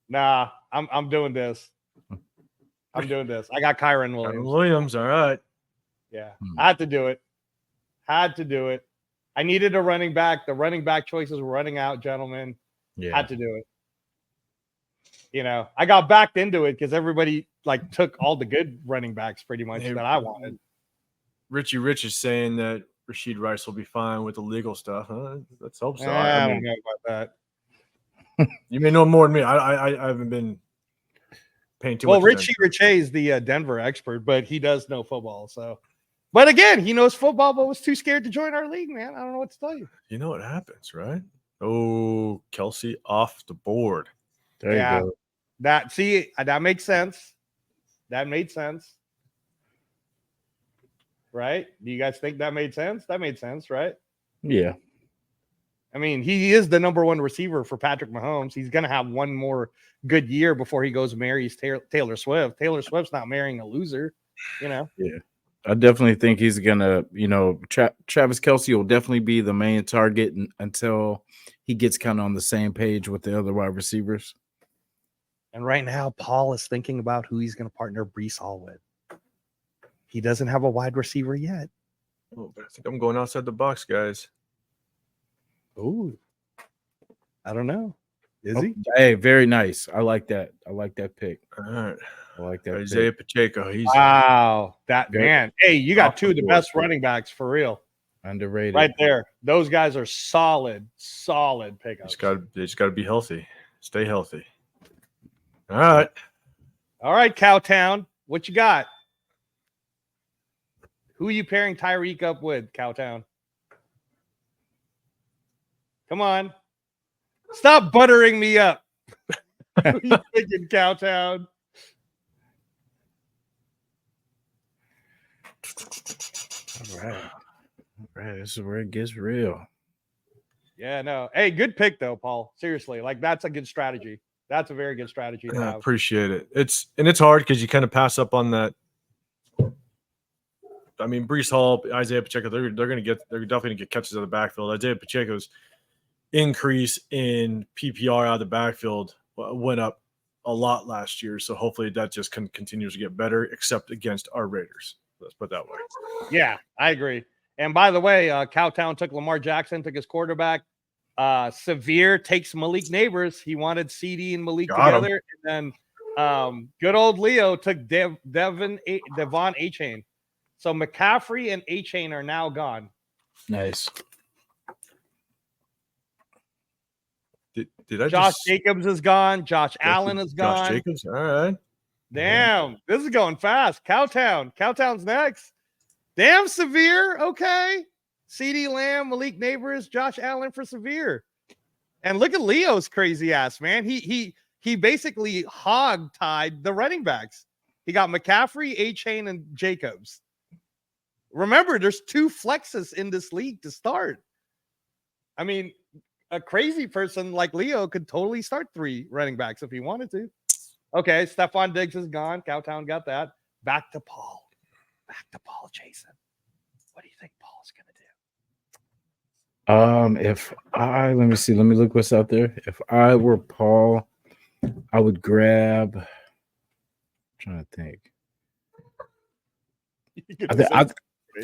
Nah, I'm doing this. I'm doing this. I got Kyron Williams. All right. Yeah, I had to do it. I needed a running back. The running back choices were running out, gentlemen. Yeah. Had to do it. You know, I got backed into it because everybody took all the good running backs pretty much that I wanted. Richie Rich is saying that Rashid Rice will be fine with the legal stuff. Let's hope so. I don't know about that. You may know more than me. I haven't been paying too much attention. Richie Rich is the Denver expert, but he does know football. So, But again, he knows football, but was too scared to join our league, man. I don't know what to tell you. You know what happens, right? Oh, Kelsey off the board. There you go. That makes sense. That made sense. Right? Do you guys think that made sense? That made sense, right? Yeah. I mean, he is the number one receiver for Patrick Mahomes. He's going to have one more good year before he goes and marries Taylor Swift. Taylor Swift's not marrying a loser, you know? Yeah. I definitely think he's going to, Travis Kelce will definitely be the main target until he gets kind of on the same page with the other wide receivers. And right now, Paul is thinking about who he's going to partner Breece Hall with. He doesn't have a wide receiver yet. Oh, but I think I'm going outside the box, guys. Ooh, I don't know. Is he? Hey, very nice. I like that. I like that pick. All right. I like that. Isaiah Pacheco. Wow. That man. Hey, you got two of the best running backs for real. Underrated. Right there. Those guys are solid pickups. They just got to be healthy. Stay healthy. All right. All right, Cowtown. What you got? Who are you pairing Tyreek up with, Cowtown? Come on. Stop buttering me up. Who are you thinking, Cowtown? All right. This is where it gets real. Yeah, no. Hey, good pick, though, Paul. Seriously. Like, that's a good strategy. That's a very good strategy to have. I appreciate it. It's hard because you kind of pass up on that. I mean, Breece Hall, Isaiah Pacheco, they're definitely going to get catches out of the backfield. Isaiah Pacheco's increase in PPR out of the backfield went up a lot last year, so hopefully that just continues to get better, except against our Raiders. Let's put it that way. Yeah, I agree. And by the way, Cowtown took Lamar Jackson, took his quarterback. Severe takes Malik Neighbors. He wanted CD and Malik together. And then good old Leo took Devon A-Chain. So McCaffrey and A-Chain are now gone. Nice. Did I Josh Jacobs is gone. Josh Allen is gone. Josh Jacobs? All right. Damn, this is going fast. Cowtown's next. Damn, Severe. Okay. CeeDee Lamb, Malik Neighbors, Josh Allen for Severe. And look at Leo's crazy ass, man. He basically hog-tied the running backs. He got McCaffrey, A-Chain, and Jacobs. Remember, there's 2 flexes in this league to start. I mean, a crazy person like Leo could totally start 3 running backs if he wanted to. Okay, Stephon Diggs is gone. Cowtown got that. Back to Paul. Jason. What do you think Paul's gonna do? Let me look what's out there. If I were Paul, I would grab. I'm trying to think.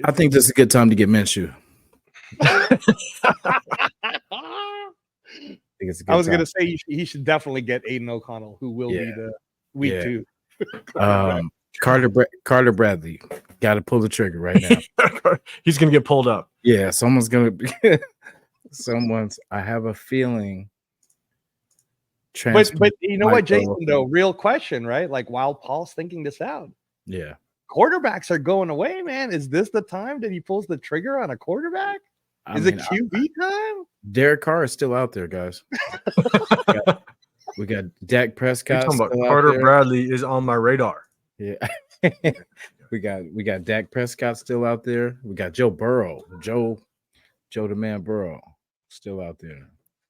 I think this is a good time to get Minshew. I was going to say he should definitely get Aiden O'Connell, who will be the week 2. Carter Bradley. Got to pull the trigger right now. He's going to get pulled up. Yeah, someone's going to be. I have a feeling. But you know what, Jason, though? Real question, right? Like, while Paul's thinking this out. Yeah. Quarterbacks are going away, man. Is this the time that he pulls the trigger on a quarterback? Is it QB time? Derek Carr is still out there, guys. we got Dak Prescott. Carter Bradley is on my radar. Yeah. we got Dak Prescott still out there. We got Joe Burrow. Joe the man Burrow still out there.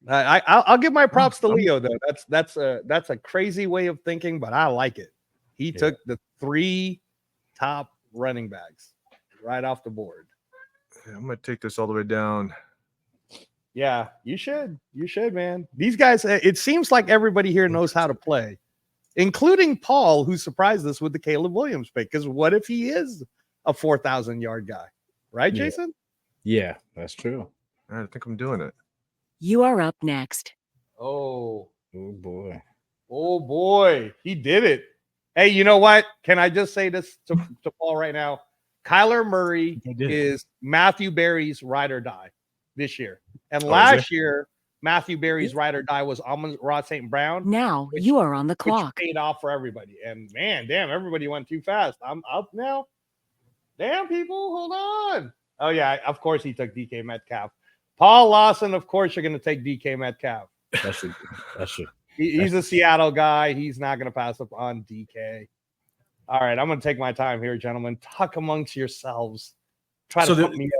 I'll give my props to Leo, though. That's a crazy way of thinking, but I like it. He took the 3 top running backs right off the board. I'm going to take this all the way down. Yeah, you should, man. These guys, it seems like everybody here knows how to play, including Paul, who surprised us with the Caleb Williams pick. Because what if he is a 4,000-yard guy? Right, Jason? Yeah, that's true. I think I'm doing it. You are up next. Oh boy. He did it. Hey, you know what? Can I just say this to Paul right now? Kyler Murray is Matthew Berry's ride or die this year. And last year, Matthew Berry's ride or die was Amon-Ra St. Brown. Now you are on the clock. Which paid off for everybody. And man, damn, everybody went too fast. I'm up now. Damn, people, hold on. Oh, yeah, of course he took DK Metcalf. Paul Lawson, of course you're going to take DK Metcalf. That's He's a Seattle guy. He's not going to pass up on DK. All right, I'm going to take my time here, gentlemen. Talk amongst yourselves. Try to put me up.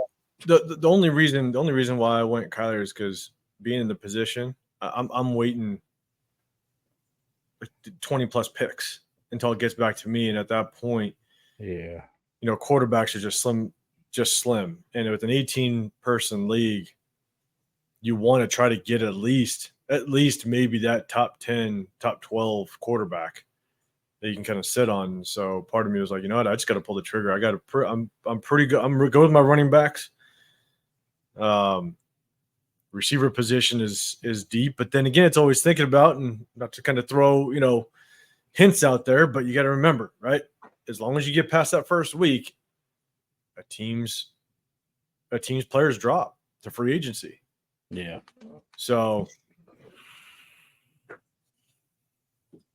The only reason why I went Kyler is because being in the position, I'm waiting 20 plus picks until it gets back to me, and at that point, yeah, quarterbacks are just slim, and with an 18-person league, you want to try to get at least maybe that top 10, top 12 quarterback that you can kind of sit on. So part of me was like, you know what, I just got to pull the trigger. I'm pretty good. I'm good with my running backs. Receiver position is deep, but then again, it's always thinking about, and not to kind of throw hints out there, but you got to remember, right? As long as you get past that first week, a team's players drop to free agency. Yeah. So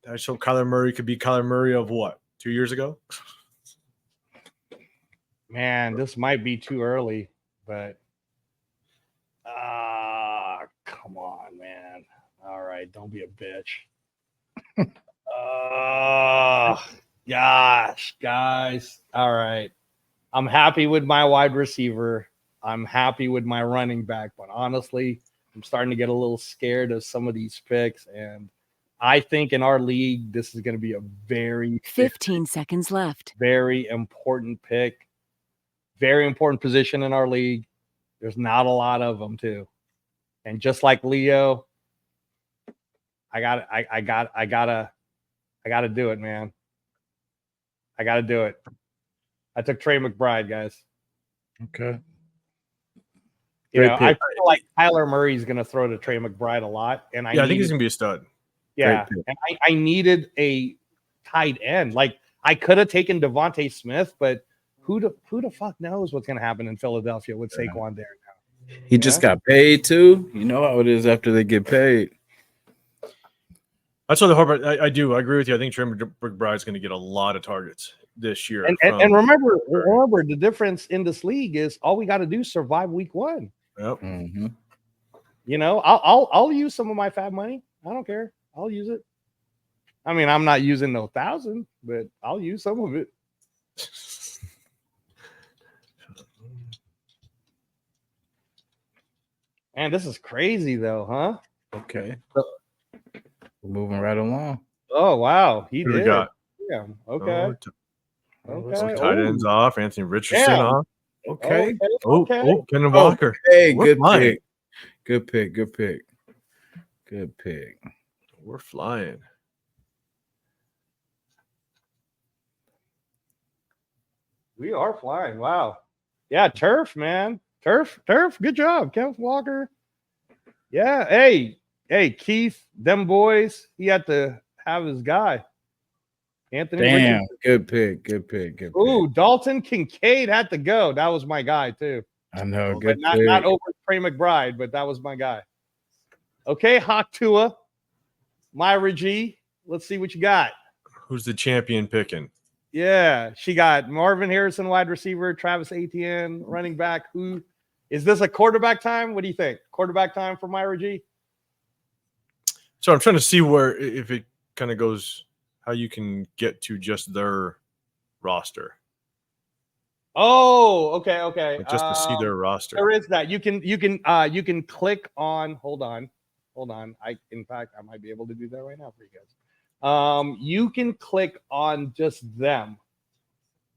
I hope Kyler Murray could be Kyler Murray of what, 2 years ago? Man, this might be too early, but come on, man. All right, don't be a bitch. Gosh, guys. All right. I'm happy with my wide receiver. I'm happy with my running back, but honestly, I'm starting to get a little scared of some of these picks, and I think in our league, this is going to be a very 15 seconds left. Very important pick. Very important position in our league. There's not a lot of them too. And just like Leo, I gotta do it, man. I gotta do it. I took Trey McBride, guys. Okay. I feel like Kyler Murray's gonna throw to Trey McBride a lot. And I think he's gonna be a stud. Yeah. And I needed a tight end. Like I could have taken Devontae Smith, but who the fuck knows what's gonna happen in Philadelphia with Saquon there now? He just got paid too. You know how it is after they get paid. That's what the hard part. I do. I agree with you. I think Trey McBride's going to get a lot of targets this year. And remember, the difference in this league is all we got to do is survive week 1. Yep. Mm-hmm. I'll use some of my fab money. I don't care. I'll use it. I mean, I'm not using no 1,000, but I'll use some of it. Man, this is crazy though, huh? Okay. We're moving right along. Oh, wow. He did. Got? Yeah. Okay. Some tight ends off. Anthony Richardson off. Okay. Kendall Walker. Hey, good pick. Good pick. Good pick. Good pick. We're flying. We are flying. Wow. Yeah, Turf, man. Turf. Good job, Kenneth Walker. Yeah. Hey, Keith, them boys, he had to have his guy. Anthony. Damn, Richardson. Good pick. Ooh, Dalton Kincaid had to go. That was my guy, too. I know. But not over Trey McBride, but that was my guy. Okay, Hawk Tua, Myra G. Let's see what you got. Who's the champion picking? Yeah, she got Marvin Harrison, wide receiver, Travis Etienne, running back. Who is this a quarterback time? What do you think? Quarterback time for Myra G? So I'm trying to see if it kind of goes how you can get to just their roster. Oh, okay. Like just to see their roster. There is that. You can click on. Hold on. In fact, I might be able to do that right now for you guys. You can click on just them.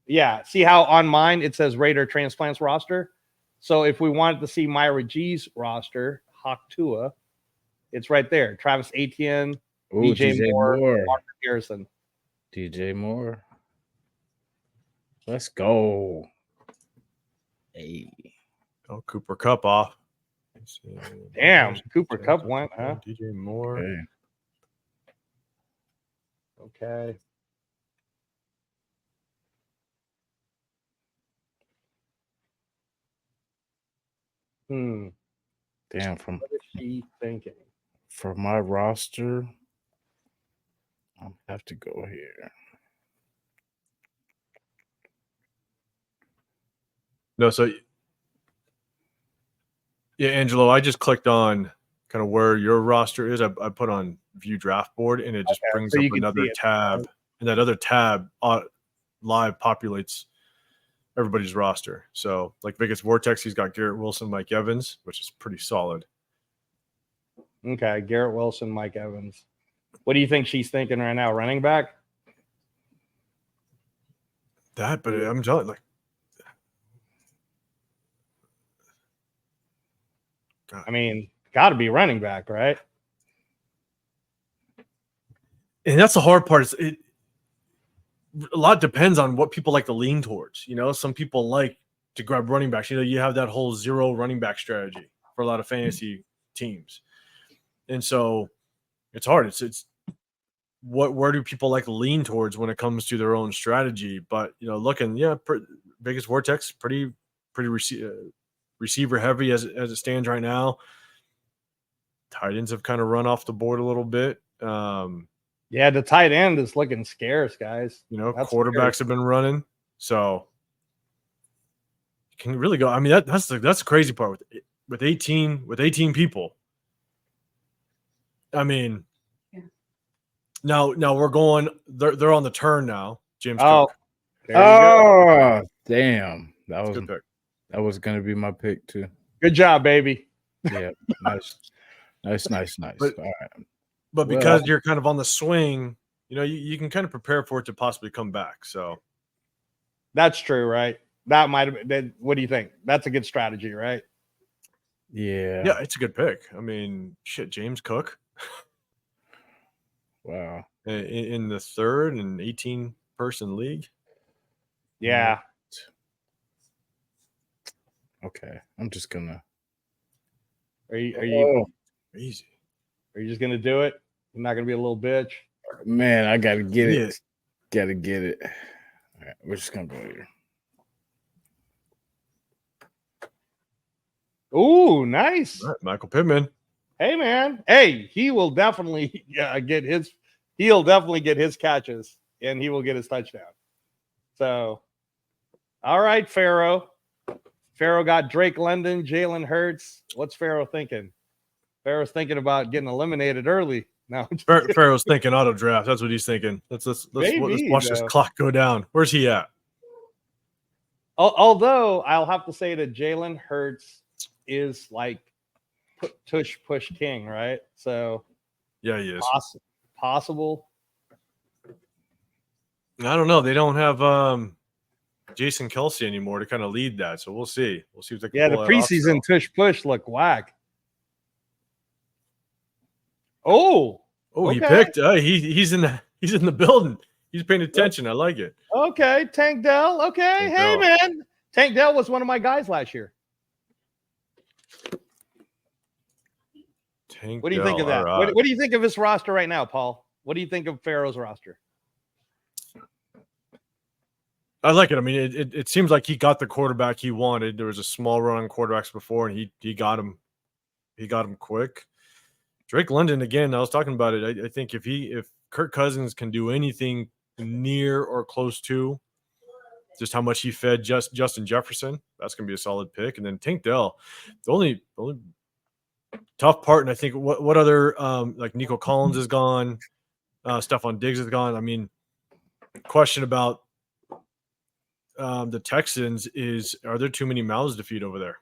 Yeah. See how on mine it says RAIDER Transplants roster. So if we wanted to see Myra G's roster, Hawk Tua, it's right there. Travis Etienne, DJ Moore, Marvin Harrison. DJ Moore. Let's go. Hey. Oh, Cooper Kupp off. Damn, Cooper Kupp went, huh? DJ Moore. Okay. Damn, what is she thinking? For my roster, I'll have to go here. No, so yeah, Angelo, I just clicked on kind of where your roster is. I put on view draft board, and it just brings up another tab, and that other tab live populates everybody's roster. So like Vegas Vortex, he's got Garrett Wilson, Mike Evans, which is pretty solid. Okay, Garrett Wilson, Mike Evans. What do you think she's thinking right now? Running back? But I'm telling you, like, God. I mean, got to be running back, right? And that's the hard part. A lot depends on what people like to lean towards. You know, some people like to grab running backs. You know, you have that whole 0 running back strategy for a lot of fantasy teams. And so it's hard. It's where do people like to lean towards when it comes to their own strategy? But, you know, Vegas Vortex, pretty receiver heavy as it stands right now. Tight ends have kind of run off the board a little bit. Yeah, the tight end is looking scarce, guys. You know, quarterbacks have been running, so you can really go. I mean, that's the crazy part with 18 people. I mean, yeah. Now we're going. They're on the turn now. James Cook. Oh, damn! That was a good pick. That was going to be my pick too. Good job, baby. Yeah, nice. But, all right. But because you're kind of on the swing, you know, you can kind of prepare for it to possibly come back. So that's true, right? That might have been. What do you think? That's a good strategy, right? Yeah. Yeah, it's a good pick. I mean, shit, James Cook. Wow. In the third and 18-person league. Yeah. Okay. I'm just gonna. Are you crazy? Are you just gonna do it? You're not gonna be a little bitch? Man, I gotta get it. Gotta get it. All right, we're just gonna go here. Ooh, nice. All right, Michael Pittman. Hey, man. Hey, he will definitely get his. He'll definitely get his catches, and he will get his touchdown. So, all right, Pharoah. Pharoah got Drake London, Jalen Hurts. What's Pharoah thinking? Pharoah's thinking about getting eliminated early. No, Pharoah's thinking auto draft. That's what he's thinking. Let's watch this clock go down. Where's he at? Although I'll have to say that Jalen Hurts is like push king, right? So yeah, he is possible. I don't know. They don't have Jason Kelsey anymore to kind of lead that, so we'll see. We'll see if they can. Yeah, the preseason push look whack. Oh, okay. He picked. He's in the building. He's paying attention. I like it. Okay, Tank Dell. Okay, hey man, Tank Dell was one of my guys last year. What do you think of that? Right. What do you think of his roster right now, Paul? What do you think of Pharoah's roster? I like it. I mean, it seems like he got the quarterback he wanted. There was a small run on quarterbacks before, and he got him. He got him quick. Drake London, again, I was talking about it. I think if Kirk Cousins can do anything near or close to just how much he fed Justin Jefferson, that's going to be a solid pick. And then Tank Dell, the only tough part, and I think what other like Nico Collins is gone, Stephon Diggs is gone. I mean, question about the Texans is, are there too many mouths to feed over there?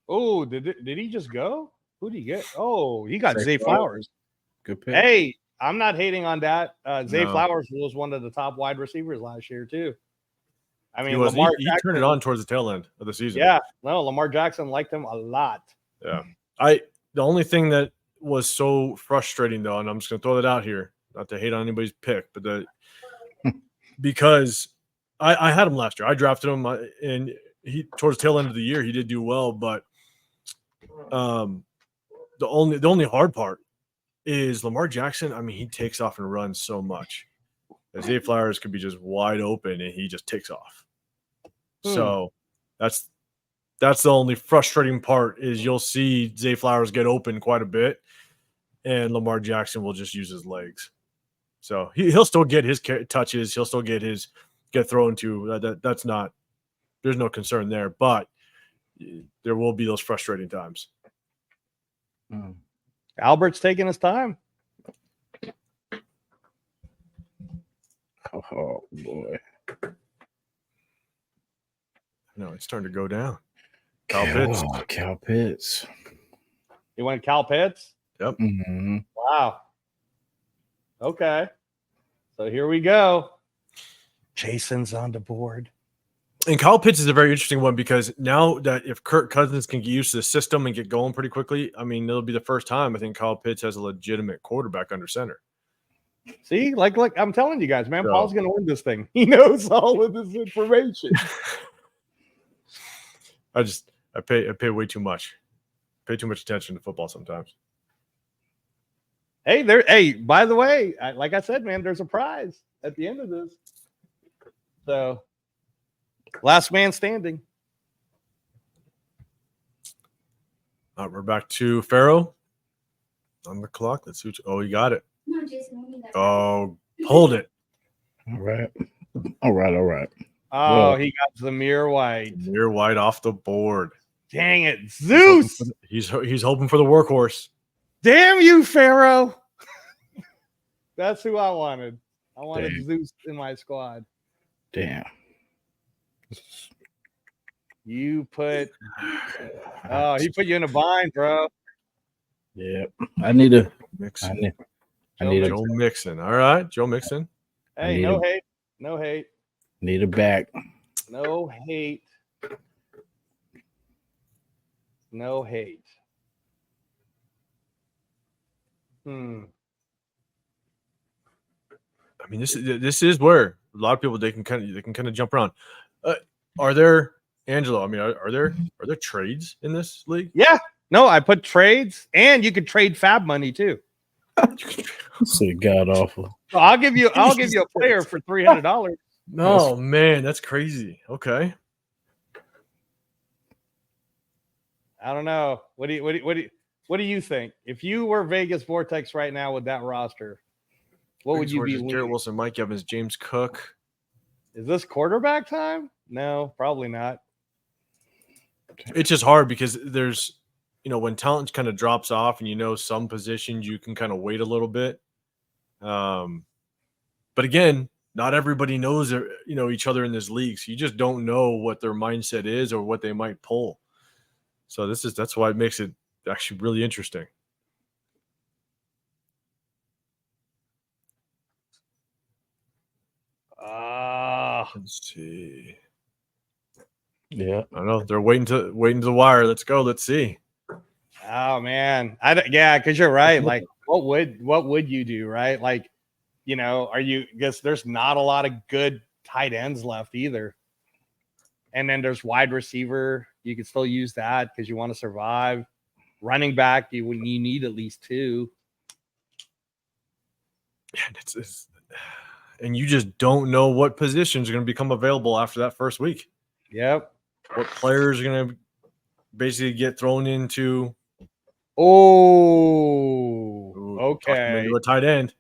Oh, did he just go? Who did he get? Oh, he got Zay Flowers. Good pick. Hey, I'm not hating on that. Zay Flowers was one of the top wide receivers last year too. I mean, he turned it on towards the tail end of the season. Yeah, no, Lamar Jackson liked him a lot. Yeah, the only thing that was so frustrating though, and I'm just going to throw that out here, not to hate on anybody's pick, but because I had him last year, I drafted him, and he towards the tail end of the year he did do well, but the only hard part is Lamar Jackson. I mean, he takes off and runs so much. Zay Flowers could be just wide open, and he just takes off. So that's the only frustrating part is you'll see Zay Flowers get open quite a bit, and Lamar Jackson will just use his legs. So he'll still get his touches. He'll still get thrown to. That's not. There's no concern there. But there will be those frustrating times. Albert's taking his time. Oh boy. No, it's starting to go down. Cal Pitts. You went Cal Pitts? Yep. Mm-hmm. Wow. Okay. So here we go. Jason's on the board. And Kyle Pitts is a very interesting one because now that if Kirk Cousins can get used to the system and get going pretty quickly, I mean, it'll be the first time I think Kyle Pitts has a legitimate quarterback under center. See, like I'm telling you guys, man, Paul's going to win this thing. He knows all of this information. I pay way too much. Pay too much attention to football sometimes. Hey, by the way, like I said, man, there's a prize at the end of this. So, last man standing. All right, we're back to Pharoah on the clock. Let's see. You got it. No, Jason, oh, hold it. All right. Oh, he got Zamir White. Zamir White off the board. Dang it, Zeus! He's hoping for the workhorse. Damn you, Pharoah! That's who I wanted. I wanted Zeus in my squad. Damn. You put. Oh, he put you in a bind, bro. Yeah, I need a Mixon. I need Joe Mixon. All right, Joe Mixon. Hey, no hate. No hate. Need a back. No hate. No hate. I mean, this is where a lot of people they can kind of jump around. Are there, Angelo? I mean, are there trades in this league? Yeah. No, I put trades, and you could trade fab money too. So god awful. So I'll give you a player for $300. No, man, that's crazy. Okay. I don't know. What do you think? If you were Vegas Vortex right now with that roster, what would you be? Garrett Wilson, Mike Evans, James Cook. Is this quarterback time? No, probably not. It's just hard because there's, when talent kind of drops off and some positions you can kind of wait a little bit. But again, not everybody knows each other in this league. So you just don't know what their mindset is or what they might pull. So that's why it makes it actually really interesting. Let's see. Yeah, I don't know. They're waiting to the wire. Let's go. Let's see. Oh man, because you're right. Like, what would you do, right? Like, guess there's not a lot of good tight ends left either. And then there's wide receiver. You can still use that because you want to survive. Running back, you need at least two. Yeah, and you just don't know what positions are going to become available after that first week. Yep. What players are going to basically get thrown into? Okay. Into a tight end.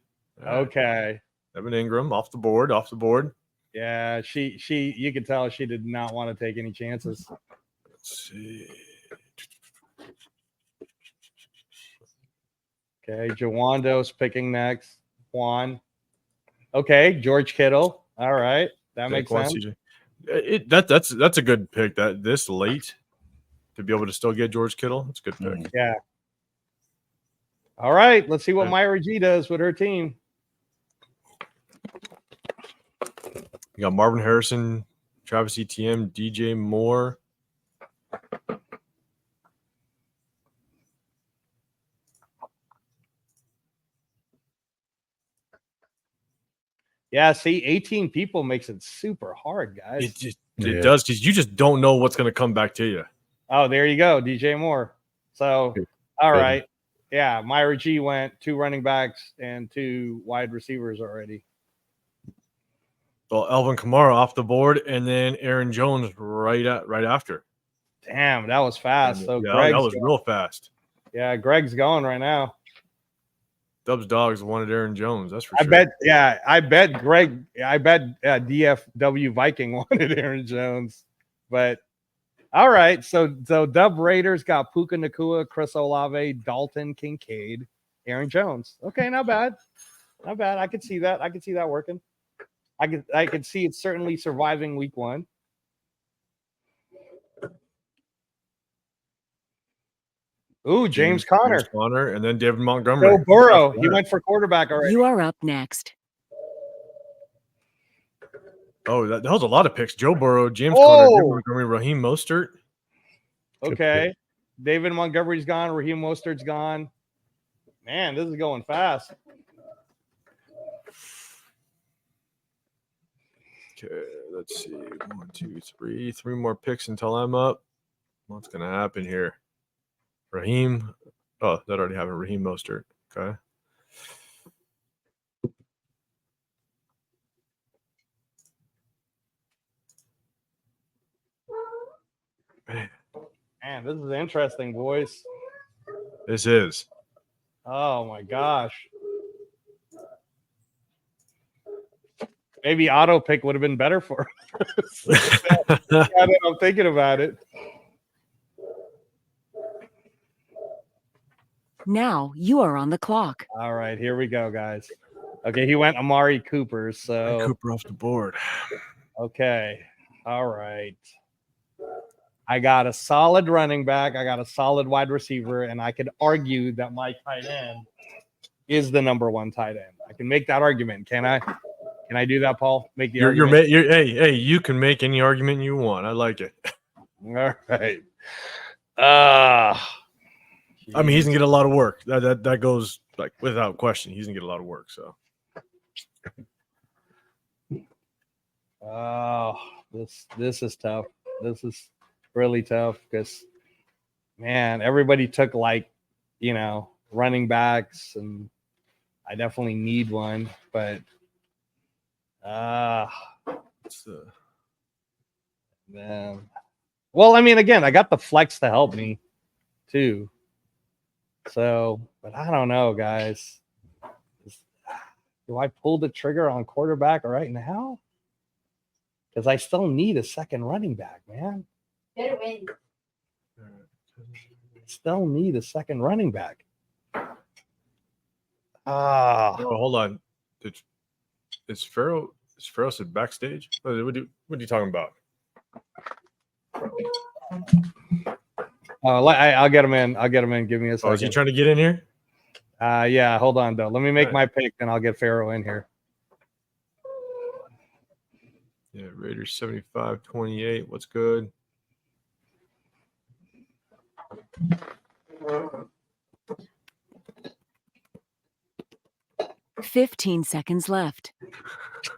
Okay. Evan Ingram off the board. Yeah, you could tell she did not want to take any chances. Let's see. Okay, Jawando's picking next. Juan. Okay, George Kittle. All right, that makes sense. That's a good pick. That this late to be able to still get George Kittle, that's a good pick. Yeah. All right, let's see what Myra G does with her team. You got Marvin Harrison, Travis Etienne, DJ Moore. Yeah, see, 18 people makes it super hard, guys. It does, because you just don't know what's going to come back to you. Oh, there you go, DJ Moore. So, all right. Yeah, Myra G went 2 running backs and 2 wide receivers already. Well, Alvin Kamara off the board, and then Aaron Jones right after. Damn, that was fast. So yeah, that was real fast. Yeah, Greg's going right now. Dubs Dogs wanted Aaron Jones. That's for sure. I bet DFW Viking wanted Aaron Jones, but All right. So Dub Raiders got Puka Nacua, Chris Olave, Dalton Kincaid, Aaron Jones. Okay, not bad. Not bad. I could see that. I could see that working. I could see it certainly surviving week 1. Ooh, James Conner. And then David Montgomery. Joe Burrow. He went for quarterback already. You are up next. Oh, that was a lot of picks. Joe Burrow, James Conner, David Montgomery, Raheem Mostert. Okay. David Montgomery's gone. Raheem Mostert's gone. Man, this is going fast. Okay, let's see. 1, 2, 3. 3 more picks until I'm up. What's going to happen here? Raheem. Oh, that already happened. Raheem Mostert. Okay. Man, this is interesting, boys. This is. Oh, my gosh. Maybe auto pick would have been better for us. I'm thinking about it. Now you are on the clock. All right, here we go, guys. Okay, he went Amari Cooper. So Cooper off the board. Okay. All right. I got a solid running back. I got a solid wide receiver, and I could argue that my tight end is the number 1 tight end. I can make that argument. Can I? Can I do that, Paul? Make the argument. Hey, you can make any argument you want. I like it. All right. I mean, he's gonna get a lot of work. That goes like without question. He's gonna get a lot of work. So. Oh, this is tough. This is really tough because, man, everybody took running backs, and I definitely need one, but man. Well, I mean, again, I got the flex to help me too. So, but I don't know, guys. Do I pull the trigger on quarterback right now? Because I still need a second running back, man. Still need a second running back. Oh, hold on. Is Pharoah said backstage? What are you talking about? I'll get him in. Give me a second. Oh, is he trying to get in here? Yeah, hold on, though. Let me make my pick, and I'll get Pharoah in here. Yeah, Raiders 75-28. What's good? $15 seconds left.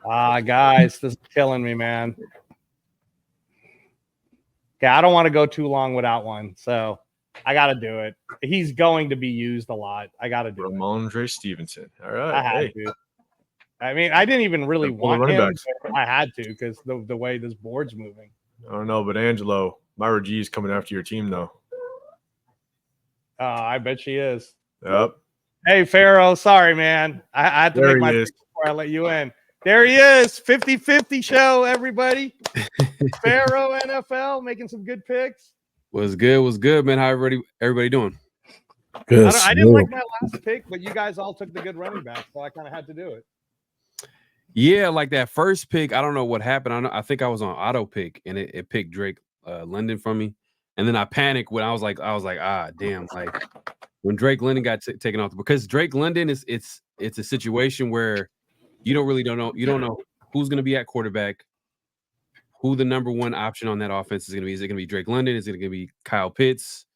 Guys, this is killing me, man. Okay, I don't want to go too long without one, so I got to do it. He's going to be used a lot. I got to do Ramondre Stevenson. All right. I had to. I mean, I didn't even really want him. I had to because the way this board's moving. I don't know, but Angelo, Myra G is coming after your team, though. I bet she is. Yep. Hey, Pharoah, sorry, man. I had to make my pick before I let you in. There he is. 50-50 show, everybody. Pharoah NFL making some good picks. Was good, man. How everybody doing? Good. I didn't like my last pick, but you guys all took the good running back, so I kind of had to do it. Yeah, like that first pick, I don't know what happened. I think I was on auto pick, and it picked Drake London from me, and then I panicked when I was like, damn, like when Drake London got taken off, because Drake London it's a situation where you don't know who's going to be at quarterback, who the number 1 option on that offense is going to be. Is it going to be Drake London? Is it going to be Kyle Pitts?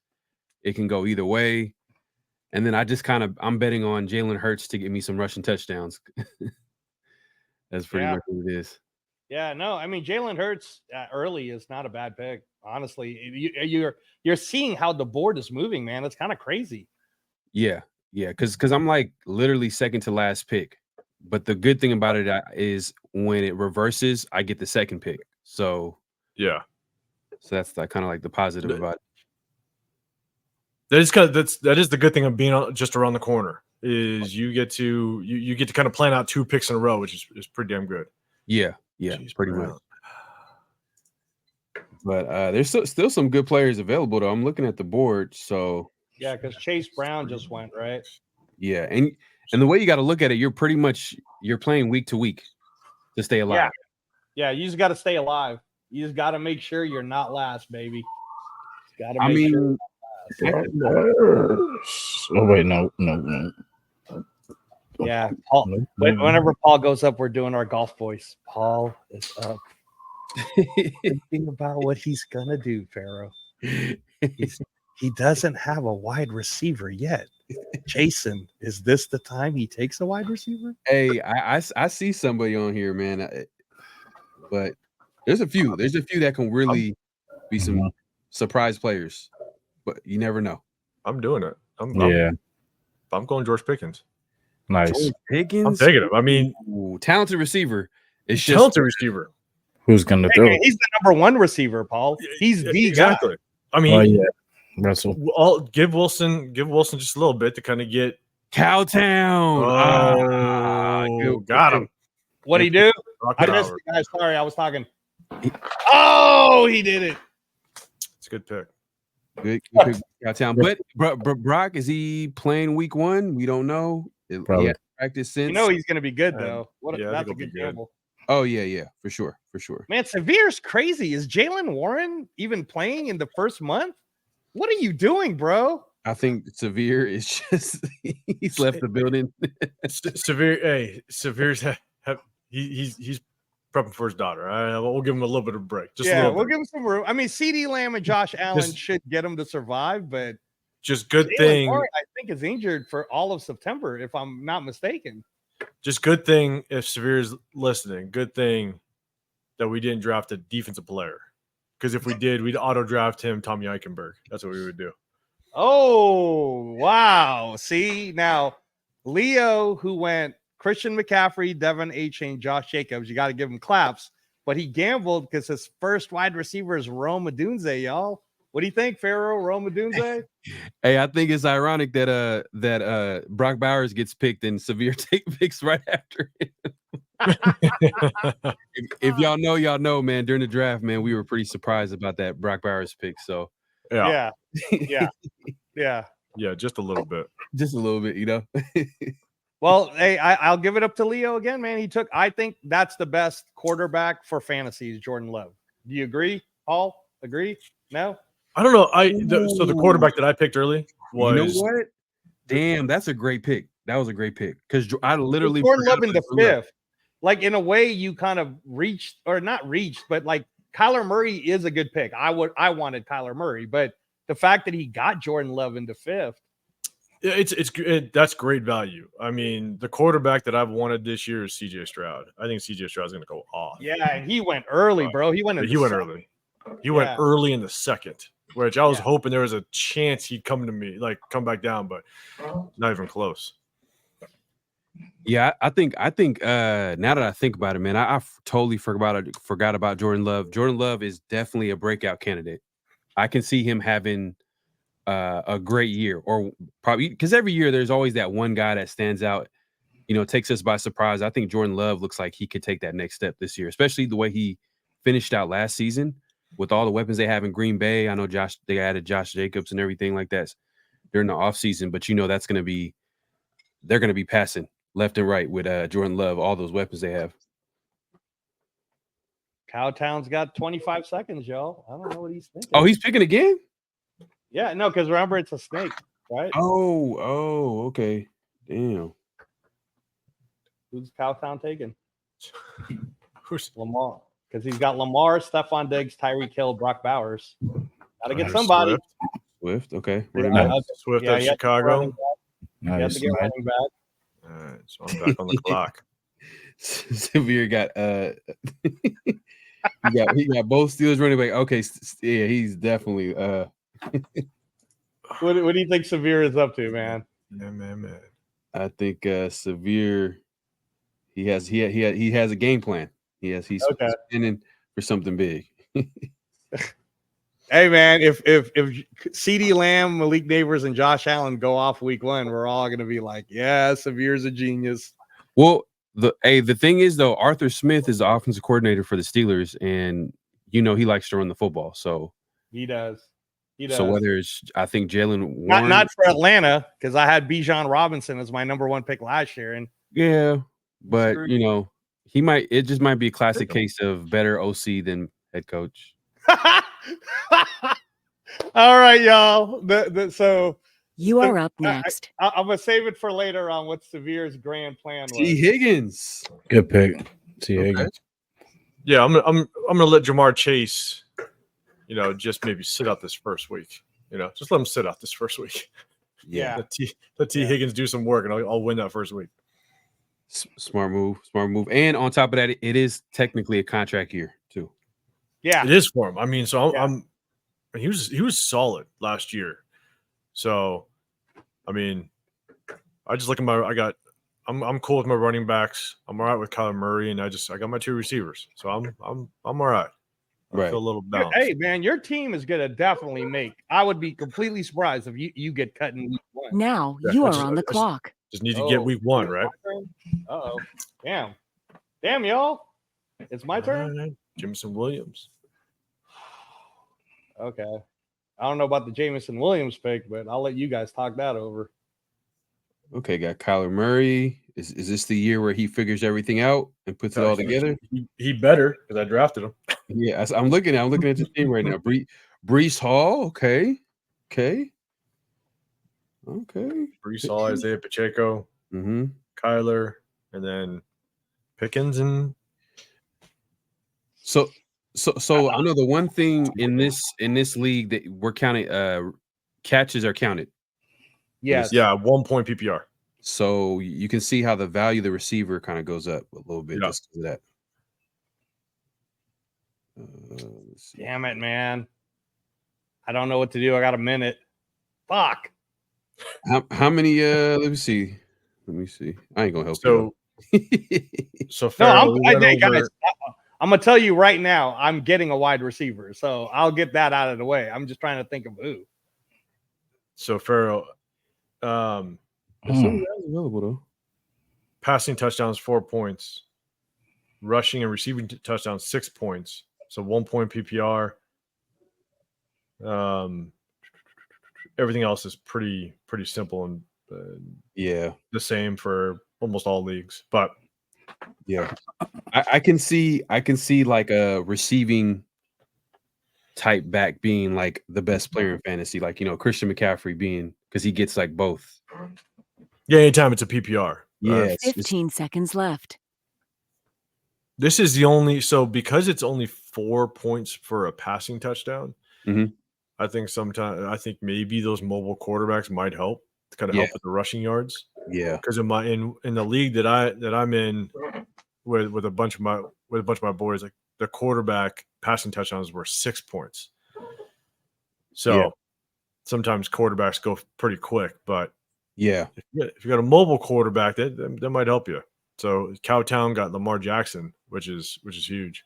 It can go either way. And then I'm betting on Jalen Hurts to get me some rushing touchdowns. That's pretty much what it is. Yeah, no, I mean, Jalen Hurts early is not a bad pick. Honestly, you're seeing how the board is moving, man. It's kind of crazy. Yeah, because I'm like literally second to last pick. But the good thing about it is when it reverses, I get the second pick. So yeah, so that's kind of like the positive about it. That is the good thing of being just around the corner is you get to kind of plan out 2 picks in a row, which is pretty damn good. Yeah, jeez, pretty much. But there's still some good players available, though. I'm looking at the board, so yeah, because Chase Brown just went, right? Yeah, and the way you got to look at it, you're playing week to week to stay alive. Yeah, you just got to stay alive. You just got to make sure you're not last, baby. Got to I make mean, sure. Oh wait, no. Yeah, Paul. Whenever Paul goes up, we're doing our golf voice. Paul is up, thinking about what he's gonna do, Pharoah. He doesn't have a wide receiver yet. Jason, is this the time he takes a wide receiver? Hey, I see somebody on here, man. But there's a few that can really be some surprise players, but you never know. I'm doing it. I'm going George Pickens. Nice. George Pickens. I'm taking him. I mean, talented receiver. It's just talented receiver. Who's gonna throw? He's the number one receiver, Paul. He's the guy. I mean, Russell. Give Wilson just a little bit to kind of get Cowtown. Got him. What'd he do? I missed it, guys. Sorry, I was talking. Oh, he did it. It's a good pick. Good pick, Cowtown. But Brock, is he playing week 1? We don't know. He hasn't practiced since. You know he's going to be good, though. That's a good good gamble. Oh, yeah, for sure. Man, Severe's crazy. Is Jalen Warren even playing in the first month? What are you doing, bro? I think Severe is just he's left the building. Severe's he's prepping for his daughter. We'll give him a little bit of a break. We'll give him some room. I mean, CeeDee Lamb and Josh Allen should get him to survive, but just good thing. Warren, I think is injured for all of September, if I'm not mistaken. Just good thing if Severe's listening. Good thing that we didn't draft a defensive player. Because if we did, we'd auto-draft him, Tommy Eichenberg. That's what we would do. Oh, wow. See, now, Leo, who went Christian McCaffrey, Devin Achane, Josh Jacobs, you got to give him claps. But he gambled because his first wide receiver is Rome Odunze, y'all. What do you think, Pharoah, Rome Odunze? Hey, I think it's ironic that Brock Bowers gets picked and Severe picks right after him. if y'all know, man, during the draft, man, we were pretty surprised about that Brock Bowers pick. So yeah, just a little bit, you know. Well, hey, I'll give it up to Leo again, man. I think that's the best quarterback for fantasy is Jordan Love. Do you agree, Paul? Agree? No? I don't know. So the quarterback that I picked early was. You know what? Damn, that's a great pick. That was a great pick because I literally Jordan Love in the 5th. Like, in a way, you kind of reached, or not reached, but like Kyler Murray is a good pick. I wanted Kyler Murray, but the fact that he got Jordan Love in the 5th. That's great value. I mean, the quarterback that I've wanted this year is CJ Stroud. I think CJ Stroud is going to go off. Yeah, and he went early, bro. He went early. He went early in the 2nd, which I was hoping there was a chance he'd come back down, but not even close. Yeah, I think now that I think about it, man, I totally forgot about Jordan Love. Jordan Love is definitely a breakout candidate. I can see him having a great year, or probably because every year there's always that one guy that stands out, takes us by surprise. I think Jordan Love looks like he could take that next step this year, especially the way he finished out last season with all the weapons they have in Green Bay. I know they added Josh Jacobs and everything like that during the offseason, but they're going to be passing left and right with Jordan Love, all those weapons they have. Cowtown's got 25 seconds, y'all. I don't know what he's thinking. Oh, he's picking again? Yeah, no, because remember, it's a snake, right? Oh, okay. Damn. Who's Cowtown taking? Who's Lamar? Because he's got Lamar, Stephon Diggs, Tyreek Hill, Brock Bowers. Got to get somebody. Swift, okay. Swift at Chicago. You have to get running back. All right, so I'm back on the clock. Severe got he got both Steelers running back. Okay, yeah, he's definitely What do you think Severe is up to, man? Man. I think Severe he has a game plan. He's spinning for something big. Hey man, if CeeDee Lamb, Malik Neighbors, and Josh Allen go off week 1, we're all gonna be like, yeah, Severe's a genius. Well, the thing is though, Arthur Smith is the offensive coordinator for the Steelers, and he likes to run the football. So he does. He does. So whether it's, I think Jalen Warren, not for Atlanta, because I had Bijan Robinson as my number 1 pick last year, and yeah, but it just might be a classic case of better OC than head coach. All right, y'all. So you are up next. I'm gonna save it for later on what Severe's grand plan was. T. Higgins, good pick. T. Higgins. Yeah, I'm gonna let Jamar Chase, just maybe sit out this first week. Just let him sit out this first week. Yeah. Let T. Higgins do some work, and I'll win that first week. Smart move. And on top of that, it is technically a contract year too. Yeah, it is for him. I mean, so he was solid last year. So, I mean, I just look at I'm cool with my running backs. I'm all right with Kyler Murray, and I got my 2 receivers. So I'm all right. I feel a little balanced. Hey, man, your team is going to definitely make. I would be completely surprised if you get cut in week 1. Now you are on the clock. Just need to get week 1, right? Uh-oh. Damn, y'all. It's my turn. Right. Jameson Williams. Okay. I don't know about the Jameson Williams pick, but I'll let you guys talk that over. Okay, got Kyler Murray. Is this the year where he figures everything out and puts it all together? He better, because I drafted him. Yeah, I'm looking at the team right now. Breece Hall, okay. Breece Hall, Isaiah Pacheco, mm-hmm. Kyler, and then Pickens, and so I know the one thing in this league that we're counting catches are counted. Yes. Yeah, 1 point PPR. So you can see how the value of the receiver kind of goes up a little bit just because of that. Damn it, man. I don't know what to do. I got a minute. Fuck. How many let me see. I ain't gonna help you. So Pharoah, guys, I'm gonna tell you right now, I'm getting a wide receiver. So I'll get that out of the way. I'm just trying to think of who. So Pharoah, available though. Passing touchdowns 4 points, rushing and receiving touchdowns 6 points. So 1 point PPR. Everything else is pretty simple and the same for almost all leagues. But I can see like a receiving type back being like the best player in fantasy, like Christian McCaffrey being, because he gets like both. Yeah, anytime it's a PPR. Yeah, 15 seconds left. This is the only, so because it's only 4 points for a passing touchdown, mm-hmm. I think maybe those mobile quarterbacks might help to kind of help with the rushing yards. Yeah, because in the league that I'm in with a bunch of my boys, like the quarterback passing touchdowns were 6 points. So sometimes quarterbacks go pretty quick, but if you got a mobile quarterback, that might help you. So Cowtown got Lamar Jackson, which is huge.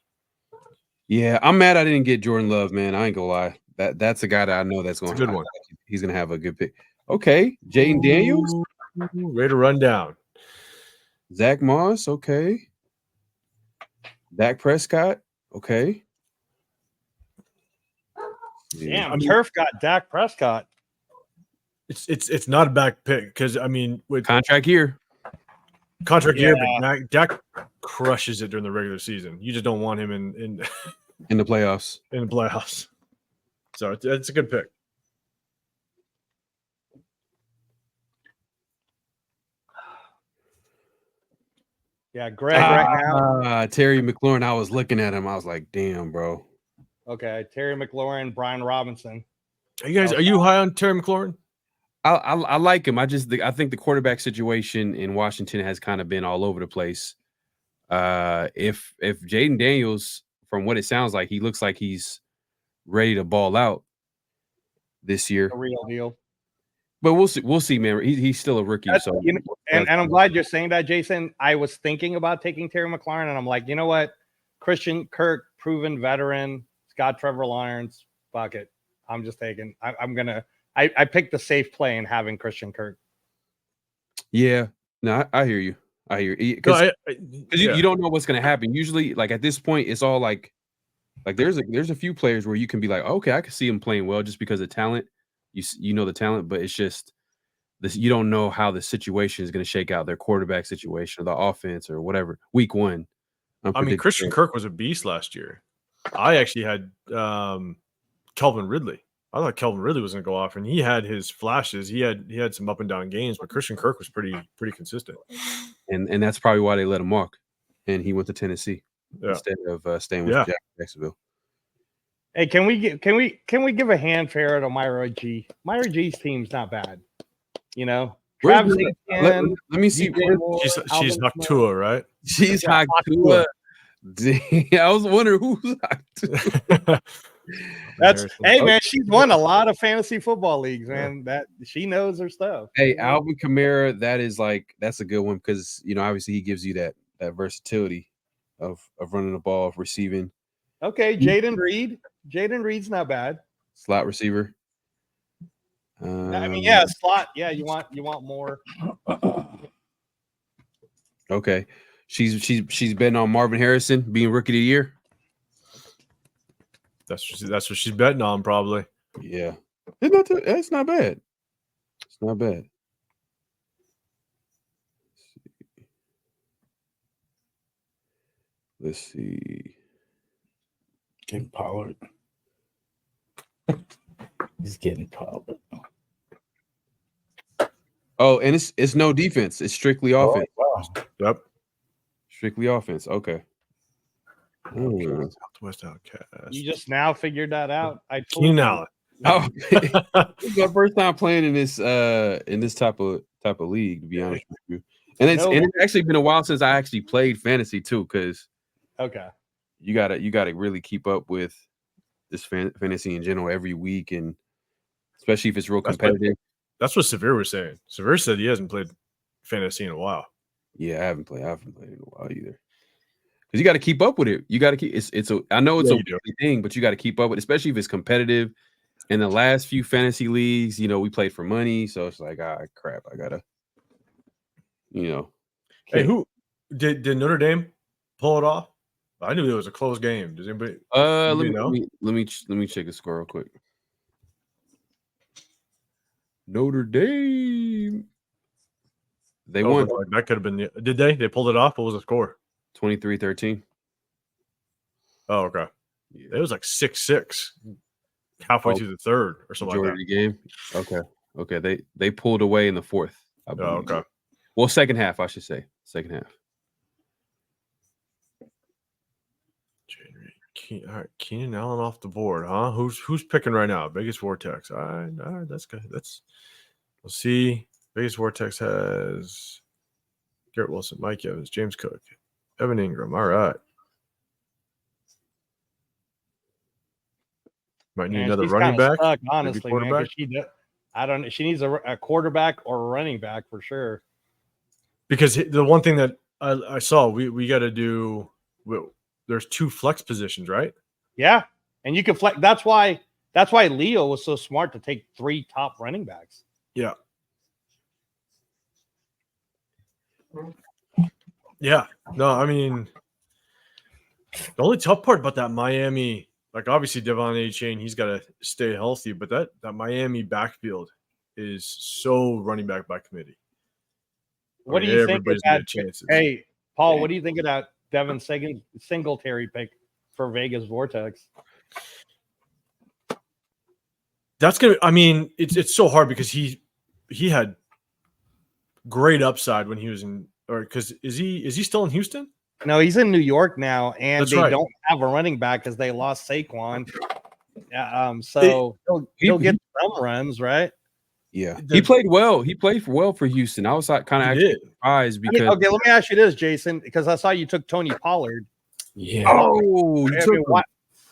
Yeah, I'm mad I didn't get Jordan Love, man. I ain't gonna lie. That's a guy that I know that's going to good one. He's gonna have a good pick. Okay, Jaden Daniels, way to run down. Zach Moss, okay. Dak Prescott, okay. Damn, Turf got Dak Prescott. It's not a back pick because with contract year, but Dak crushes it during the regular season. You just don't want him in the playoffs. In the playoffs, so it's a good pick. Yeah, Greg right now. Terry McLaurin, I was looking at him. I was like, damn, bro. Okay, Terry McLaurin, Brian Robinson. Are you high on Terry McLaurin? I like him. I think the quarterback situation in Washington has kind of been all over the place. If Jaden Daniels, from what it sounds like, he looks like he's ready to ball out this year. A real deal. But we'll see, man. He's still a rookie. And I'm glad you're saying that, Jason. I was thinking about taking Terry McLaurin, and I'm like, you know what? Christian Kirk, proven veteran. It's got Trevor Lawrence. Fuck it. I'm just taking. I picked the safe play in having Christian Kirk. Yeah. No, I hear you. Because you don't know what's going to happen. Usually, like at this point, it's all like Like there's a few players where you can be like, okay, I can see him playing well just because of talent. You know the talent, but it's just this. You don't know how the situation is going to shake out, their quarterback situation or the offense or whatever. Week 1. I mean, Christian Kirk was a beast last year. I actually had Calvin Ridley. I thought Calvin Ridley was going to go off, and he had his flashes. He had some up and down games, but Christian Kirk was pretty consistent. And that's probably why they let him walk, and he went to Tennessee instead of staying with Jacksonville. Hey, can we give a hand Pharoah to Myra G? Myra G's team's not bad, you know. Let me see. She's Haktua, right? She's Haktua. I was wondering who's Haktua. Hey man, she's won a lot of fantasy football leagues, man. That she knows her stuff. Hey, Alvin Kamara, that's a good one because obviously he gives you that versatility of running the ball, of receiving. Okay, Jaden Reed. Jaden Reed's not bad. Slot receiver. I mean, slot. Yeah, you want more. Okay, she's betting on Marvin Harrison being rookie of the year. That's what she's betting on, probably. Yeah, it's not bad. It's not bad. Let's see. Getting Pollard. He's getting Pollard. Oh, and it's no defense. It's strictly offense. Wow. Yep. Strictly offense. Okay. Southwest Outcast. You just now figured that out. Keenan Allen. Oh, it's my first time playing in this type of league, to be honest with you. And it's actually been a while since I actually played fantasy too, because you gotta really keep up with this fantasy in general every week, and especially if it's real competitive. That's what Severe was saying. Severe said he hasn't played fantasy in a while. Yeah, I haven't played in a while either. Because you got to keep up with it. You got to keep I know it's a thing, but you got to keep up with it, especially if it's competitive. In the last few fantasy leagues, we played for money, so it's like, crap, I gotta, Hey, who did Notre Dame pull it off? I knew it was a close game. Does anybody? Let me check the score real quick. Notre Dame. They won. That could have been. Did they? They pulled it off. What was the score? 23-13. Oh, okay. Yeah. It was like 6-6 halfway through the third or something like that. Majority of the game. Okay. They pulled away in the fourth. Oh, okay. Well, second half, I should say. Second half. All right, Keenan Allen off the board, huh? Who's picking right now? Biggest Vortex. All right, that's good. We'll see. Biggest Vortex has Garrett Wilson, Mike Evans, James Cook, Evan Ingram. All right. Might need another running back. Stuck, honestly, man, she needs a quarterback or a running back for sure. Because the one thing that I saw, we got to do. There's 2 flex positions, right? Yeah, and you can flex. That's why Leo was so smart to take 3 top running backs. Yeah. Yeah. No, I mean, the only tough part about that Miami, like obviously Devon A-Chain, he's got to stay healthy, but that Miami backfield is so running back by committee. What do you think of that? Hey, Paul, what do you think of that Devin Singletary pick for Vegas Vortex? That's gonna. I mean, it's so hard because he had great upside when he was in. Or because is he still in Houston? No, he's in New York now, and don't have a running back because they lost Saquon. So he'll get some runs, right? Yeah, he played well. He played well for Houston. I was kind of actually surprised because. Okay, let me ask you this, Jason, because I saw you took Tony Pollard. Yeah. Oh,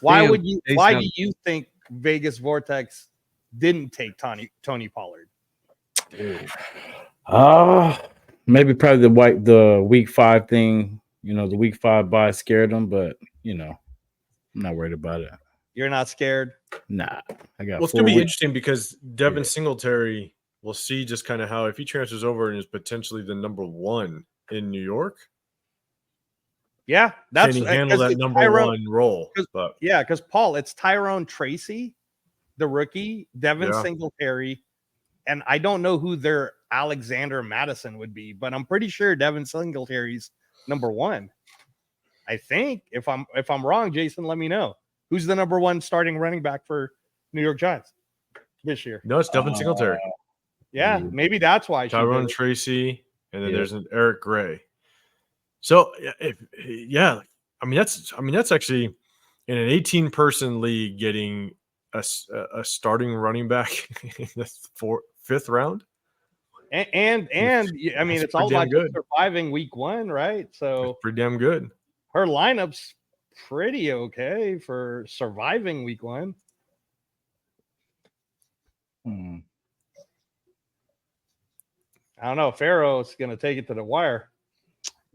why do you think Vegas Vortex didn't take Tony Pollard? Maybe probably the week 5 thing. The week 5 bye scared him, but I'm not worried about it. You're not scared? Nah, I got. Well, it's gonna be interesting because Devin Singletary. We'll see just kind of how if he transfers over and is potentially the number 1 in New York. Yeah, that's can he handle that number one role? But because Paul, it's Tyrone Tracy, the rookie, Devin Singletary, and I don't know who their Alexander Madison would be, but I'm pretty sure Devin Singletary's number one. I think if I'm wrong, Jason, let me know. Who's the number one starting running back for New York Giants this year? No, it's Devin Singletary. Yeah, maybe that's why. Tyrone Tracy, and then there's an Eric Gray. So that's actually in an 18-person league getting a starting running back in the fifth round. And I mean, it's all about surviving week one, right? So that's pretty damn good. Her lineup's pretty okay for surviving week one. I don't know. Pharoah's going to take it to the wire.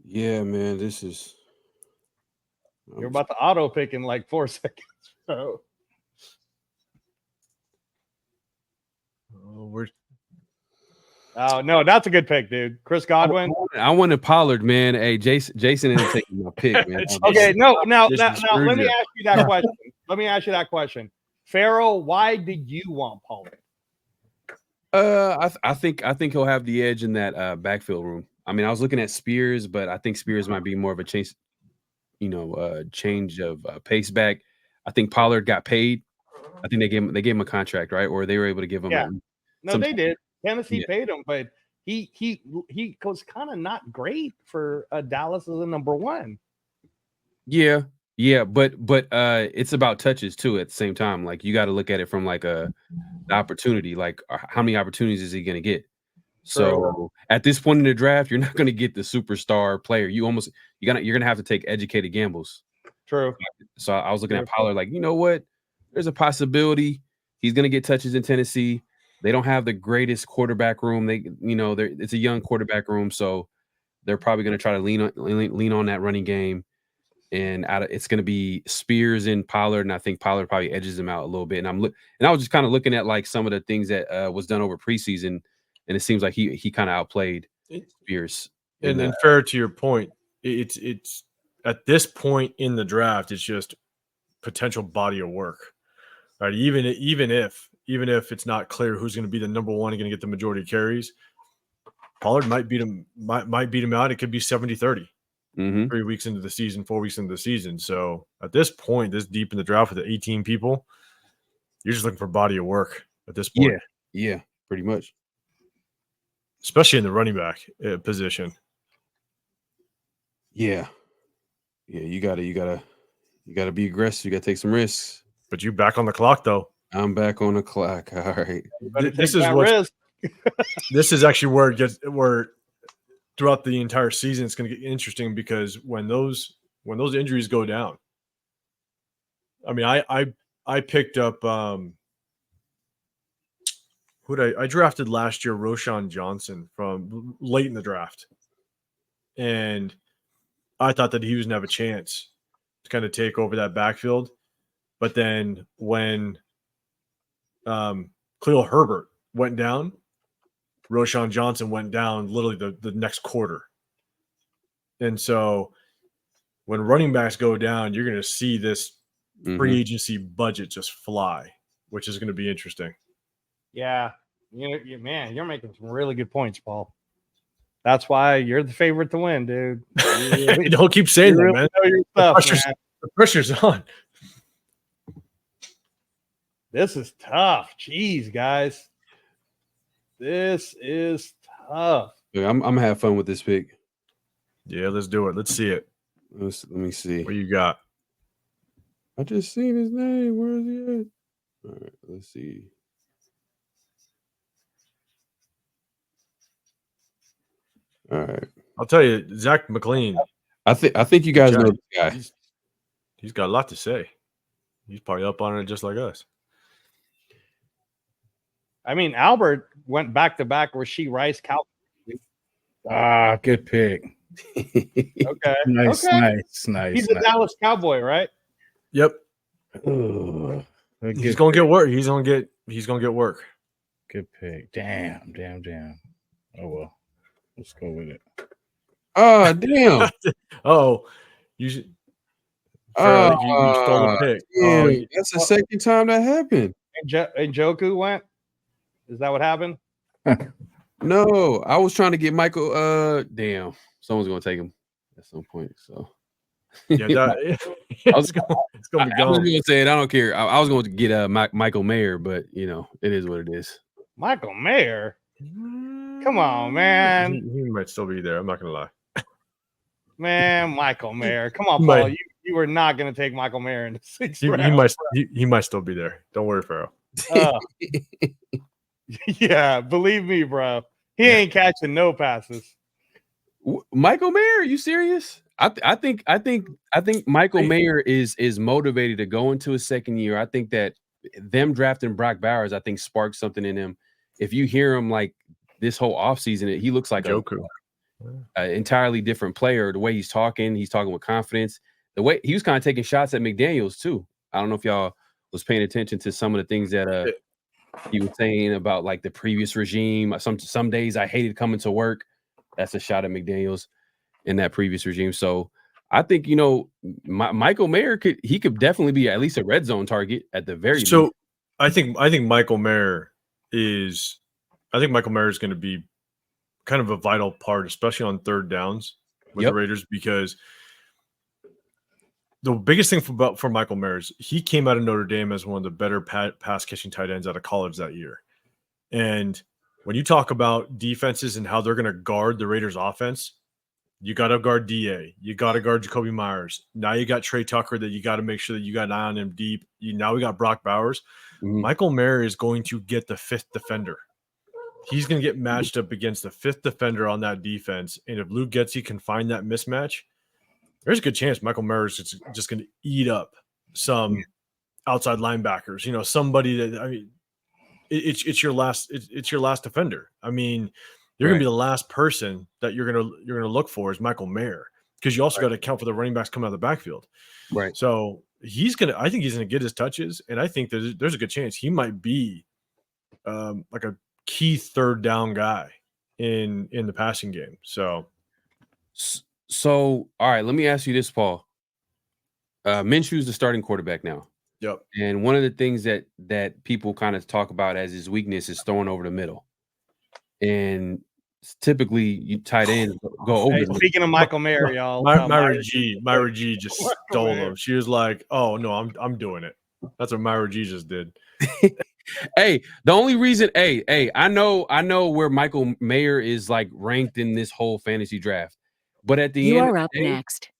Yeah, man. This is. You're about to auto pick in like 4 seconds. So. Oh, no, that's a good pick, dude. Chris Godwin. I wanted Pollard, man. Hey, Jason ended up taking my pick, man. Okay, now let me ask you that question. Let me ask you that question. Pharoah, why did you want Pollard? I think he'll have the edge in that backfield room. I mean, I was looking at Spears, but I think Spears might be more of a change of pace back. I think Pollard got paid. I think they gave him a contract, right? Or they were able to give him. They did. Tennessee paid him, but he was kind of not great for Dallas as a number one. Yeah, but it's about touches too. At the same time, like you got to look at it from like the opportunity. Like how many opportunities is he going to get? So at this point in the draft, you're not going to get the superstar player. You're gonna have to take educated gambles. True. So I was looking at Pollard, like, you know what? There's a possibility he's going to get touches in Tennessee. They don't have the greatest quarterback room. It's a young quarterback room, so they're probably going to try to lean on that running game. And it's going to be Spears and Pollard, and I think Pollard probably edges him out a little bit. And I was just kind of looking at like some of the things that was done over preseason, and it seems like he kind of outplayed Spears. And then fair to your point, it's at this point in the draft, it's just potential body of work, right? Even if it's not clear who's going to be the number one and going to get the majority of carries, Pollard might beat him out. It could be 70-30. 3 weeks into the season, 4 weeks into the season. So at this point, this deep in the draft with the 18 people, you're just looking for body of work at this point. Yeah, pretty much. Especially in the running back position. Yeah, you gotta be aggressive. You gotta take some risks. But you back on the clock, though. I'm back on the clock. All right. This is actually where throughout the entire season, it's going to get interesting because when those injuries go down, I mean, I picked up I drafted last year, Roschon Johnson from late in the draft, and I thought that he was going to have a chance to kind of take over that backfield, but then when Khalil Herbert went down, Roschon Johnson went down literally the next quarter. And so when running backs go down, you're going to see this free agency budget just fly, which is going to be interesting. Yeah. Man, you're making some really good points, Paul. That's why you're the favorite to win, dude. Don't keep saying that, man. The pressure's on. This is tough. Jeez, guys. This is tough. Yeah, I'm gonna have fun with this pick. Yeah, let's do it. Let's see it. Let me see. What you got? I just seen his name. Where is he at? All right, let's see. All right. I'll tell you, Zach McLean. I think you guys know this guy. He's got a lot to say. He's probably up on it just like us. I mean, Albert went back to back Rashee Rice. Good pick. Okay. Nice. He's a Dallas Cowboy, right? Yep. He's gonna get work. He's gonna get work. Good pick. Damn. Oh well. Let's go with it. Oh, damn. Oh, You stole the pick. Yeah, that's the second time that happened. And Joku went. Is that what happened? No, I was trying to get Michael. Damn, someone's gonna take him at some point. So yeah, it's gonna be gone. I was gonna say it. I don't care. I was going to get Michael Mayer, but you know, it is what it is. Michael Mayer. Come on, man. He might still be there. I'm not gonna lie. Man, Michael Mayer. Come on, Paul. You were not gonna take Michael Mayer in the sixth round. He might still be there. Don't worry, Pharoah. Yeah, believe me, bro. He ain't catching no passes. Michael Mayer, are you serious? I think Michael Mayer is motivated to go into his second year. I think that them drafting Brock Bowers, I think, sparked something in him. If you hear him like this whole offseason, he looks like an entirely different player. The way he's talking with confidence. The way he was kind of taking shots at McDaniels too. I don't know if y'all was paying attention to some of the things that he was saying about like the previous regime. Some days I hated coming to work. That's a shot at McDaniels in that previous regime. So I think, you know, Michael Mayer could definitely be at least a red zone target at the very least. I think Michael Mayer is going to be kind of a vital part, especially on third downs with the Raiders, because the biggest thing for Michael Mayer is he came out of Notre Dame as one of the better pass catching tight ends out of college that year. And when you talk about defenses and how they're going to guard the Raiders offense, you got to guard DA. You got to guard Jacoby Myers. Now you got Trey Tucker that you got to make sure that you got an eye on him deep. Now we got Brock Bowers. Mm-hmm. Michael Mayer is going to get the fifth defender. He's going to get matched up against the fifth defender on that defense. And if Luke Getsy can find that mismatch, there's a good chance Michael Mayer is just going to eat up some outside linebackers. You know, somebody that, I mean, it's your last defender. I mean, you're going to be the last person that you're going to look for is Michael Mayer, because you also got to account for the running backs coming out of the backfield. Right. So I think he's going to get his touches, and I think there's a good chance he might be like a key third down guy in the passing game. So all right, let me ask you this, Paul. Minshew's the starting quarterback now. Yep. And one of the things that people kind of talk about as his weakness is throwing over the middle. And typically you tight ends go over. Hey, speaking of Michael Mayer, y'all. Myra G just stole him. She was like, "Oh no, I'm doing it." That's what Myra G just did. Hey, the only reason, I know where Michael Mayer is like ranked in this whole fantasy draft. But at the end, you are up next.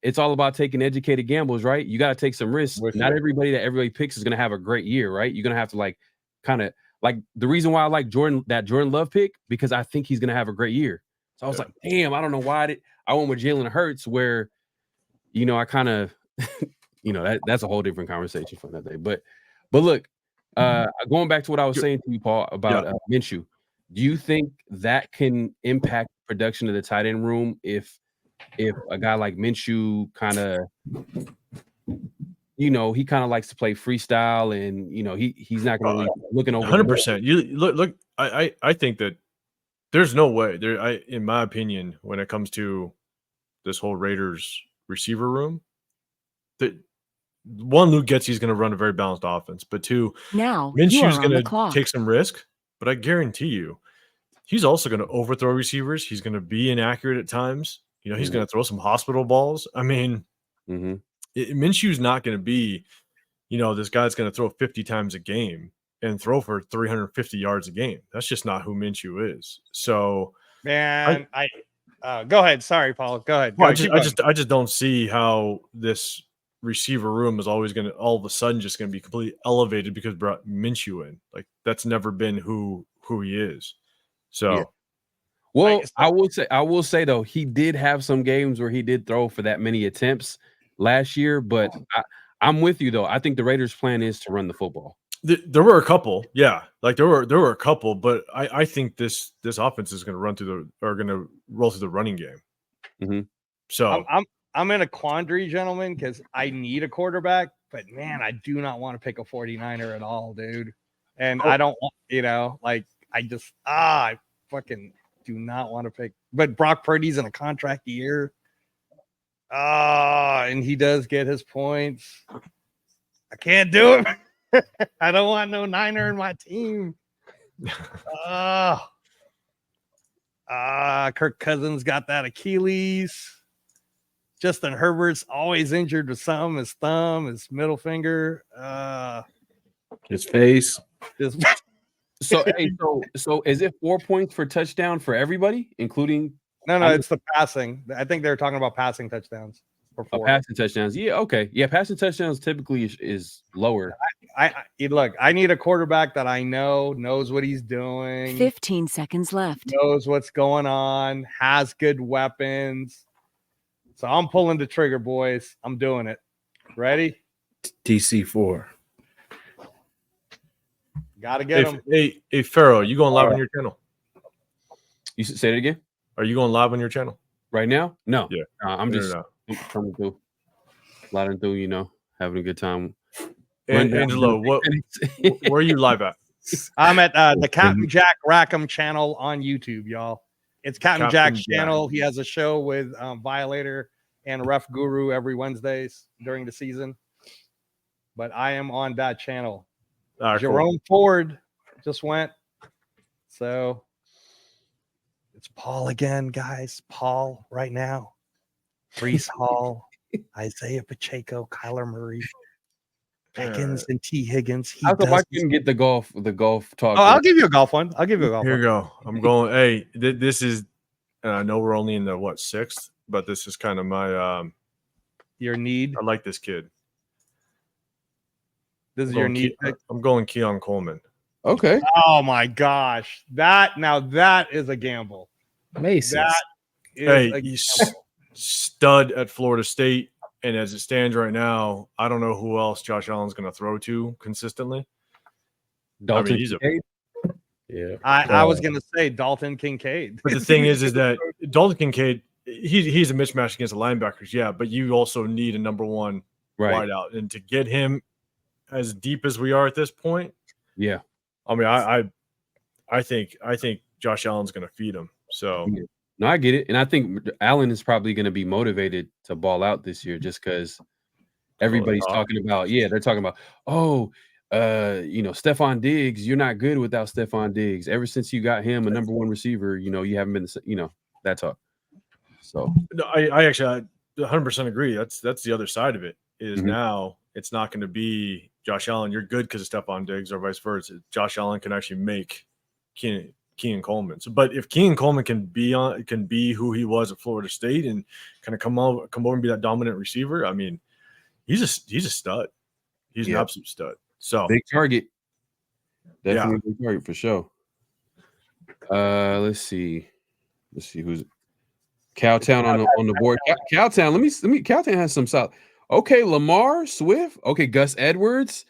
It's all about taking educated gambles, right? You got to take some risks. Not everybody that everybody picks is going to have a great year, right? You're going to have to like kind of like the reason why I like Jordan Love pick, because I think he's going to have a great year. So I was like, damn, I don't know why I went with Jalen Hurts, where, you know, I kind of, you know, that's a whole different conversation for another day. But look, going back to what I was saying to you, Paul, about Minshew, do you think that can impact production of the tight end room if a guy like Minshew kind of, you know, he kind of likes to play freestyle, and you know he's not going to be looking over 100%. You look. I think that there's no way there. In my opinion, when it comes to this whole Raiders receiver room, that one, Luke Getsy is going to run a very balanced offense, but two, now Minshew's going to take some risk. But I guarantee you, he's also going to overthrow receivers. He's going to be inaccurate at times. You know, he's going to throw some hospital balls. I mean, Minshew's not going to be, you know, this guy that's going to throw 50 times a game and throw for 350 yards a game. That's just not who Minshew is. So, man, go ahead. Sorry, Paul. Go ahead. I just don't see how this receiver room is always going to all of a sudden just going to be completely elevated because brought Minshew in. Like, that's never been who he is. So. Yeah. Well, I will say though, he did have some games where he did throw for that many attempts last year, but I'm with you though. I think the Raiders' plan is to run the football. There were a couple, like there were a couple, but I think this offense is going to roll through the running game. Mm-hmm. So I'm in a quandary, gentlemen, because I need a quarterback, but man, I do not want to pick a 49er at all, dude. And I don't want, you know, like I fucking do not want to pick, but Brock Purdy's in a contract year. And he does get his points. I can't do it. I don't want no Niner in my team. Kirk Cousins got that Achilles. Justin Herbert's always injured with something, his thumb, his middle finger, his face. So is it 4 points for touchdown for everybody, including? No, it's the passing. I think they're talking about passing touchdowns. Passing touchdowns. Yeah, okay. Yeah, passing touchdowns typically is lower. I need a quarterback that I know knows what he's doing. 15 seconds left. Knows what's going on, has good weapons. So I'm pulling the trigger, boys. I'm doing it. Ready? TC4. Gotta get him. Hey, Pharoah, you going live on your channel? You say it again? Are you going live on your channel right now? No. Yeah. I'm just coming through, sliding through, having a good time. And Angelo, where are you live at? I'm at the Captain Jack Rackham channel on YouTube, y'all. It's Captain Jack's channel. He has a show with Violator and Ref Guru every Wednesdays during the season. But I am on that channel. Jerome Ford just went. So it's Paul again, guys. Paul right now. Brees Hall, Isaiah Pacheco, Kyler Murray, Higgins, and T. Higgins. I couldn't get the golf talk. Oh, I'll give you a golf one. Here you go. I'm going. Hey, this is. And I know we're only in the 6th, but this is kind of my your need. I like this kid. This is your need. I'm going Keon Coleman. Okay. Oh my gosh, that is a gamble. Mason. That is he's stud at Florida State, and as it stands right now, I don't know who else Josh Allen's going to throw to consistently. Dalton. Yeah, I was gonna say Dalton Kincaid, but the thing is that Dalton Kincaid, he's a mismatch against the linebackers, yeah. But you also need a number one wideout, and to get him as deep as we are at this point, yeah. I mean, I think Josh Allen's gonna feed him. So no, I get it, and I think Allen is probably gonna be motivated to ball out this year just because everybody's talking about. Yeah, they're talking about Stephon Diggs, you're not good without Stephon Diggs. Ever since you got him a number one receiver, you haven't been, that talk. So no, I actually 100% agree. That's the other side of it is now it's not going to be Josh Allen. You're good because of Stephon Diggs or vice versa. Josh Allen can actually make Keenan Coleman. So, but if Keenan Coleman can be who he was at Florida State and kind of come over and be that dominant receiver, I mean, he's a stud. He's an absolute stud. So big target. Definitely big target for sure. Let's see who's Cowtown on the board. Cowtown, let me Cowtown has some solid. Okay, Lamar Swift. Okay, Gus Edwards.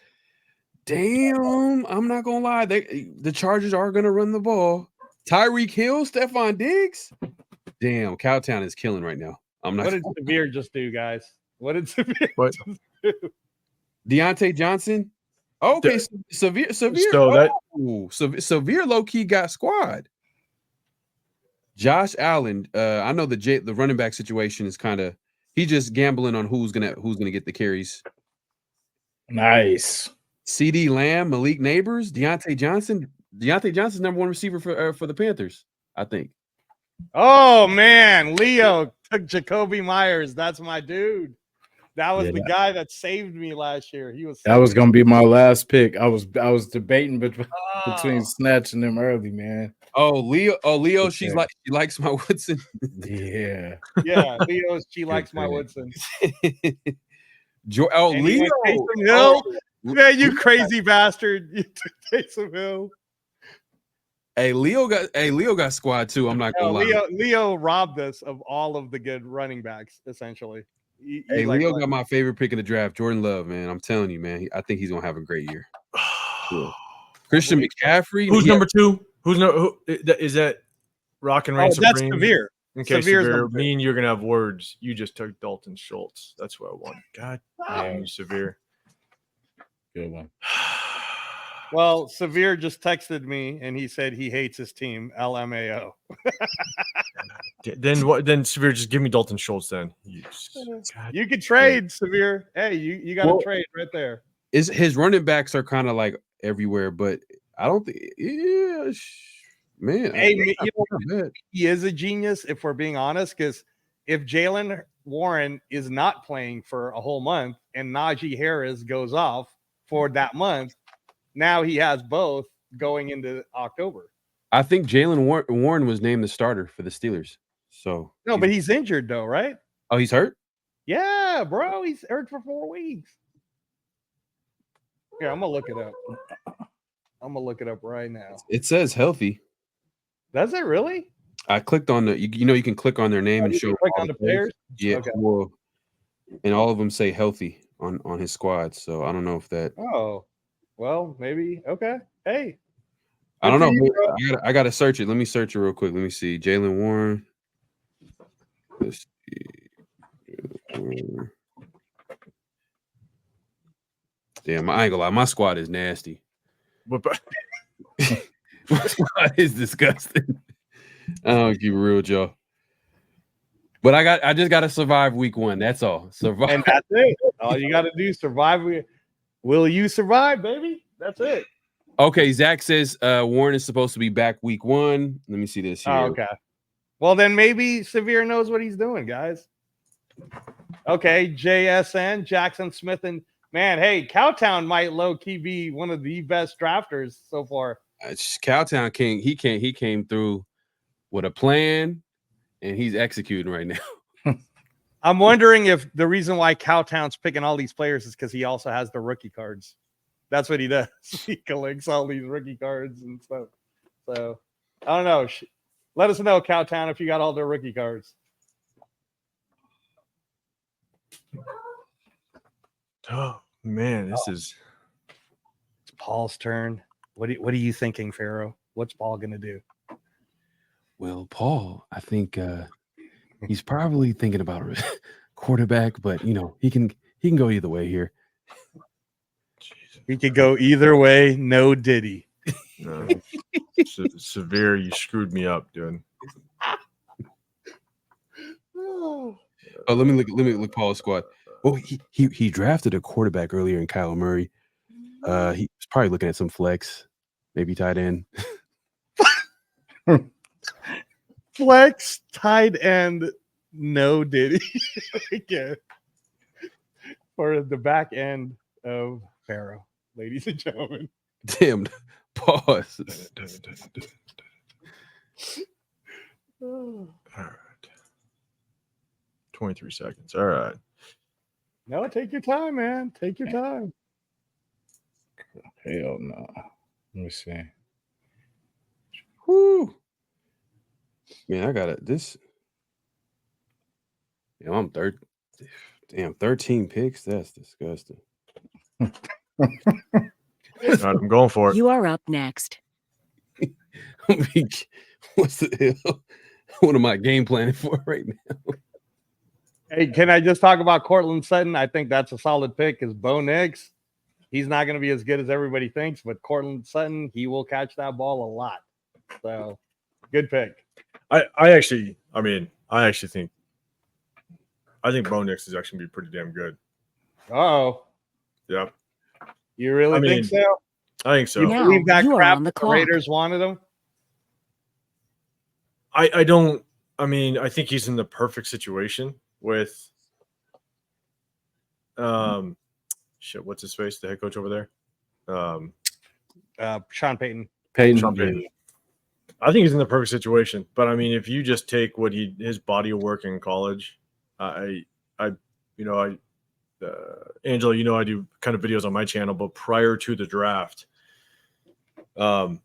Damn, I'm not gonna lie. The Chargers are gonna run the ball. Tyreek Hill, Stephon Diggs. Damn, Cowtown is killing right now. I'm not. What did Severe just do, guys? What did Severe just do? Deontay Johnson. Okay, Severe. So Severe low key got squad. Josh Allen. I know the running back situation is kind of he just gambling on who's gonna get the carries. Nice. CD Lamb, Malik Neighbors, Deontay Johnson. Deontay Johnson's number one receiver for the Panthers, I think. Oh man, Leo took Jacoby Myers. That's my dude. That was the guy that saved me last year. That was gonna be my last pick. I was debating between snatching them early, man. Leo, she likes my Woodson. Yeah. Yeah, Leo, she likes my Woodson. Leo. Taysom Hill. Man, you crazy bastard. You took Taysom Hill. Hey, Leo got squad too. I'm not gonna lie. Leo robbed us of all of the good running backs, essentially. Leo got my favorite pick in the draft, Jordan Love, man. I'm telling you, man. I think he's gonna have a great year. Cool. Christian McCaffrey. Who's number two? Who is that? Rock and Reign Supreme. That's Severe. Okay, Severe. Me and you're gonna have words. You just took Dalton Schultz. That's what I want. God damn you, Severe. Good one. Well, Severe just texted me and he said he hates his team. LMAO. Then what? Then Severe, just give me Dalton Schultz. Then You can trade Severe. Hey, you got to trade right there. His running backs are kind of like everywhere, but I don't think. Yeah, man. Hey, he is a genius if we're being honest. Because if Jalen Warren is not playing for a whole month and Najee Harris goes off for that month, now he has both going into October. I think Jalen Warren was named the starter for the Steelers. So no, but he's injured though, right? Oh, he's hurt? Yeah, bro. He's hurt for 4 weeks. Here, I'm gonna look it up. I'm gonna look it up right now. It says healthy. Does it really? I clicked on the you can click on their name and show click on the players. Yeah, okay. Well, and all of them say healthy on his squad. So I don't know if that. Oh, well, maybe. Okay. Hey, I don't know. I gotta search it. Let me search it real quick. Let me see. Jalen Warren. Let's see. Damn, I ain't gonna lie. My squad is nasty. My squad is disgusting. I don't keep it real, Joe. But I just gotta survive week 1. That's all. Survive. And that's it. All you gotta do, survive. Will you survive, baby? That's it. Okay, Zach says Warren is supposed to be back week 1. Let me see this here. Oh, okay. Well, then maybe Severe knows what he's doing, guys. Okay, JSN, Jackson Smith, and man, hey, Cowtown might low-key be one of the best drafters so far. Cowtown King, he came through with a plan, and he's executing right now. I'm wondering if the reason why Cowtown's picking all these players is because he also has the rookie cards. That's what he does. He collects all these rookie cards and stuff. So, I don't know. Let us know, Cowtown, if you got all their rookie cards. Oh, man, this is... It's Paul's turn. What are you thinking, Pharaoh? What's Paul going to do? Well, Paul, I think he's probably thinking about a quarterback, but, he can go either way here. He could go either way. No Diddy. No. Severe, you screwed me up, dude. Oh, let me look Paul's squad. Oh, he drafted a quarterback earlier in Kyler Murray. He's probably looking at some flex, maybe tight end. Flex, tight end, no Diddy. Again. For the back end of Pharaoh, ladies and gentlemen. Damn, pause. All right. 23 seconds. All right. No, take your time, man. Take your time. Hell no. Let me see. Whoo. Man, I got it. This. Yeah, I'm 13 picks. That's disgusting. All right, I'm going for it. You are up next. What's the hell? What am I game planning for right now? Hey, can I just talk about Cortland Sutton? I think that's a solid pick because Bo Nix, he's not going to be as good as everybody thinks, but Cortland Sutton, he will catch that ball a lot. So, good pick. I actually think Bo Nix is actually going to be pretty damn good. Oh. Yep. You really think so? I think so. You believe that you crap are on the the Raiders wanted him? I don't. I mean, I think he's in the perfect situation with what's his face? The head coach over there? Sean Payton. Sean Payton. I think he's in the perfect situation. But I mean, if you just take what his body of work in college, Angela, I do kind of videos on my channel, but prior to the draft, I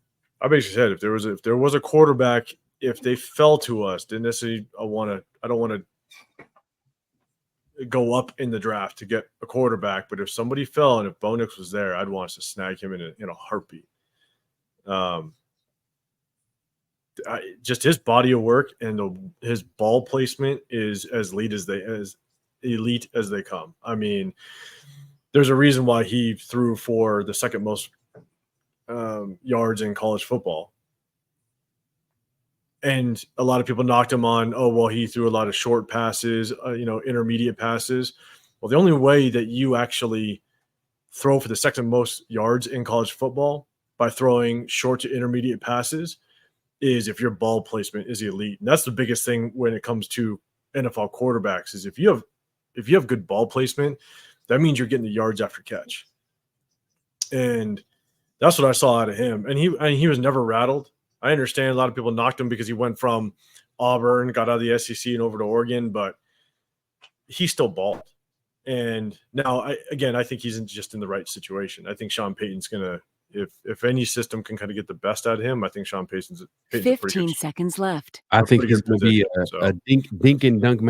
basically said if there was a quarterback, if they fell to us, didn't necessarily I don't want to go up in the draft to get a quarterback, but if somebody fell and if Bo Nix was there, I'd want us to snag him in a heartbeat. Just his body of work and his ball placement is as elite as they come. I mean, there's a reason why he threw for the second most yards in college football. And a lot of people knocked him on, oh, well, he threw a lot of short passes, intermediate passes. Well, the only way that you actually throw for the second most yards in college football by throwing short to intermediate passes is if your ball placement is elite. And that's the biggest thing when it comes to NFL quarterbacks is if you have good ball placement, that means you're getting the yards after catch. And that's what I saw out of him. And he was never rattled. I understand a lot of people knocked him because he went from Auburn, got out of the SEC and over to Oregon, but he still balled. And now, I think he's just in the right situation. I think Sean Payton's going to, if any system can kind of get the best out of him, I think Sean Payton's 15 seconds left. I think he's going to be a dink and dunk man.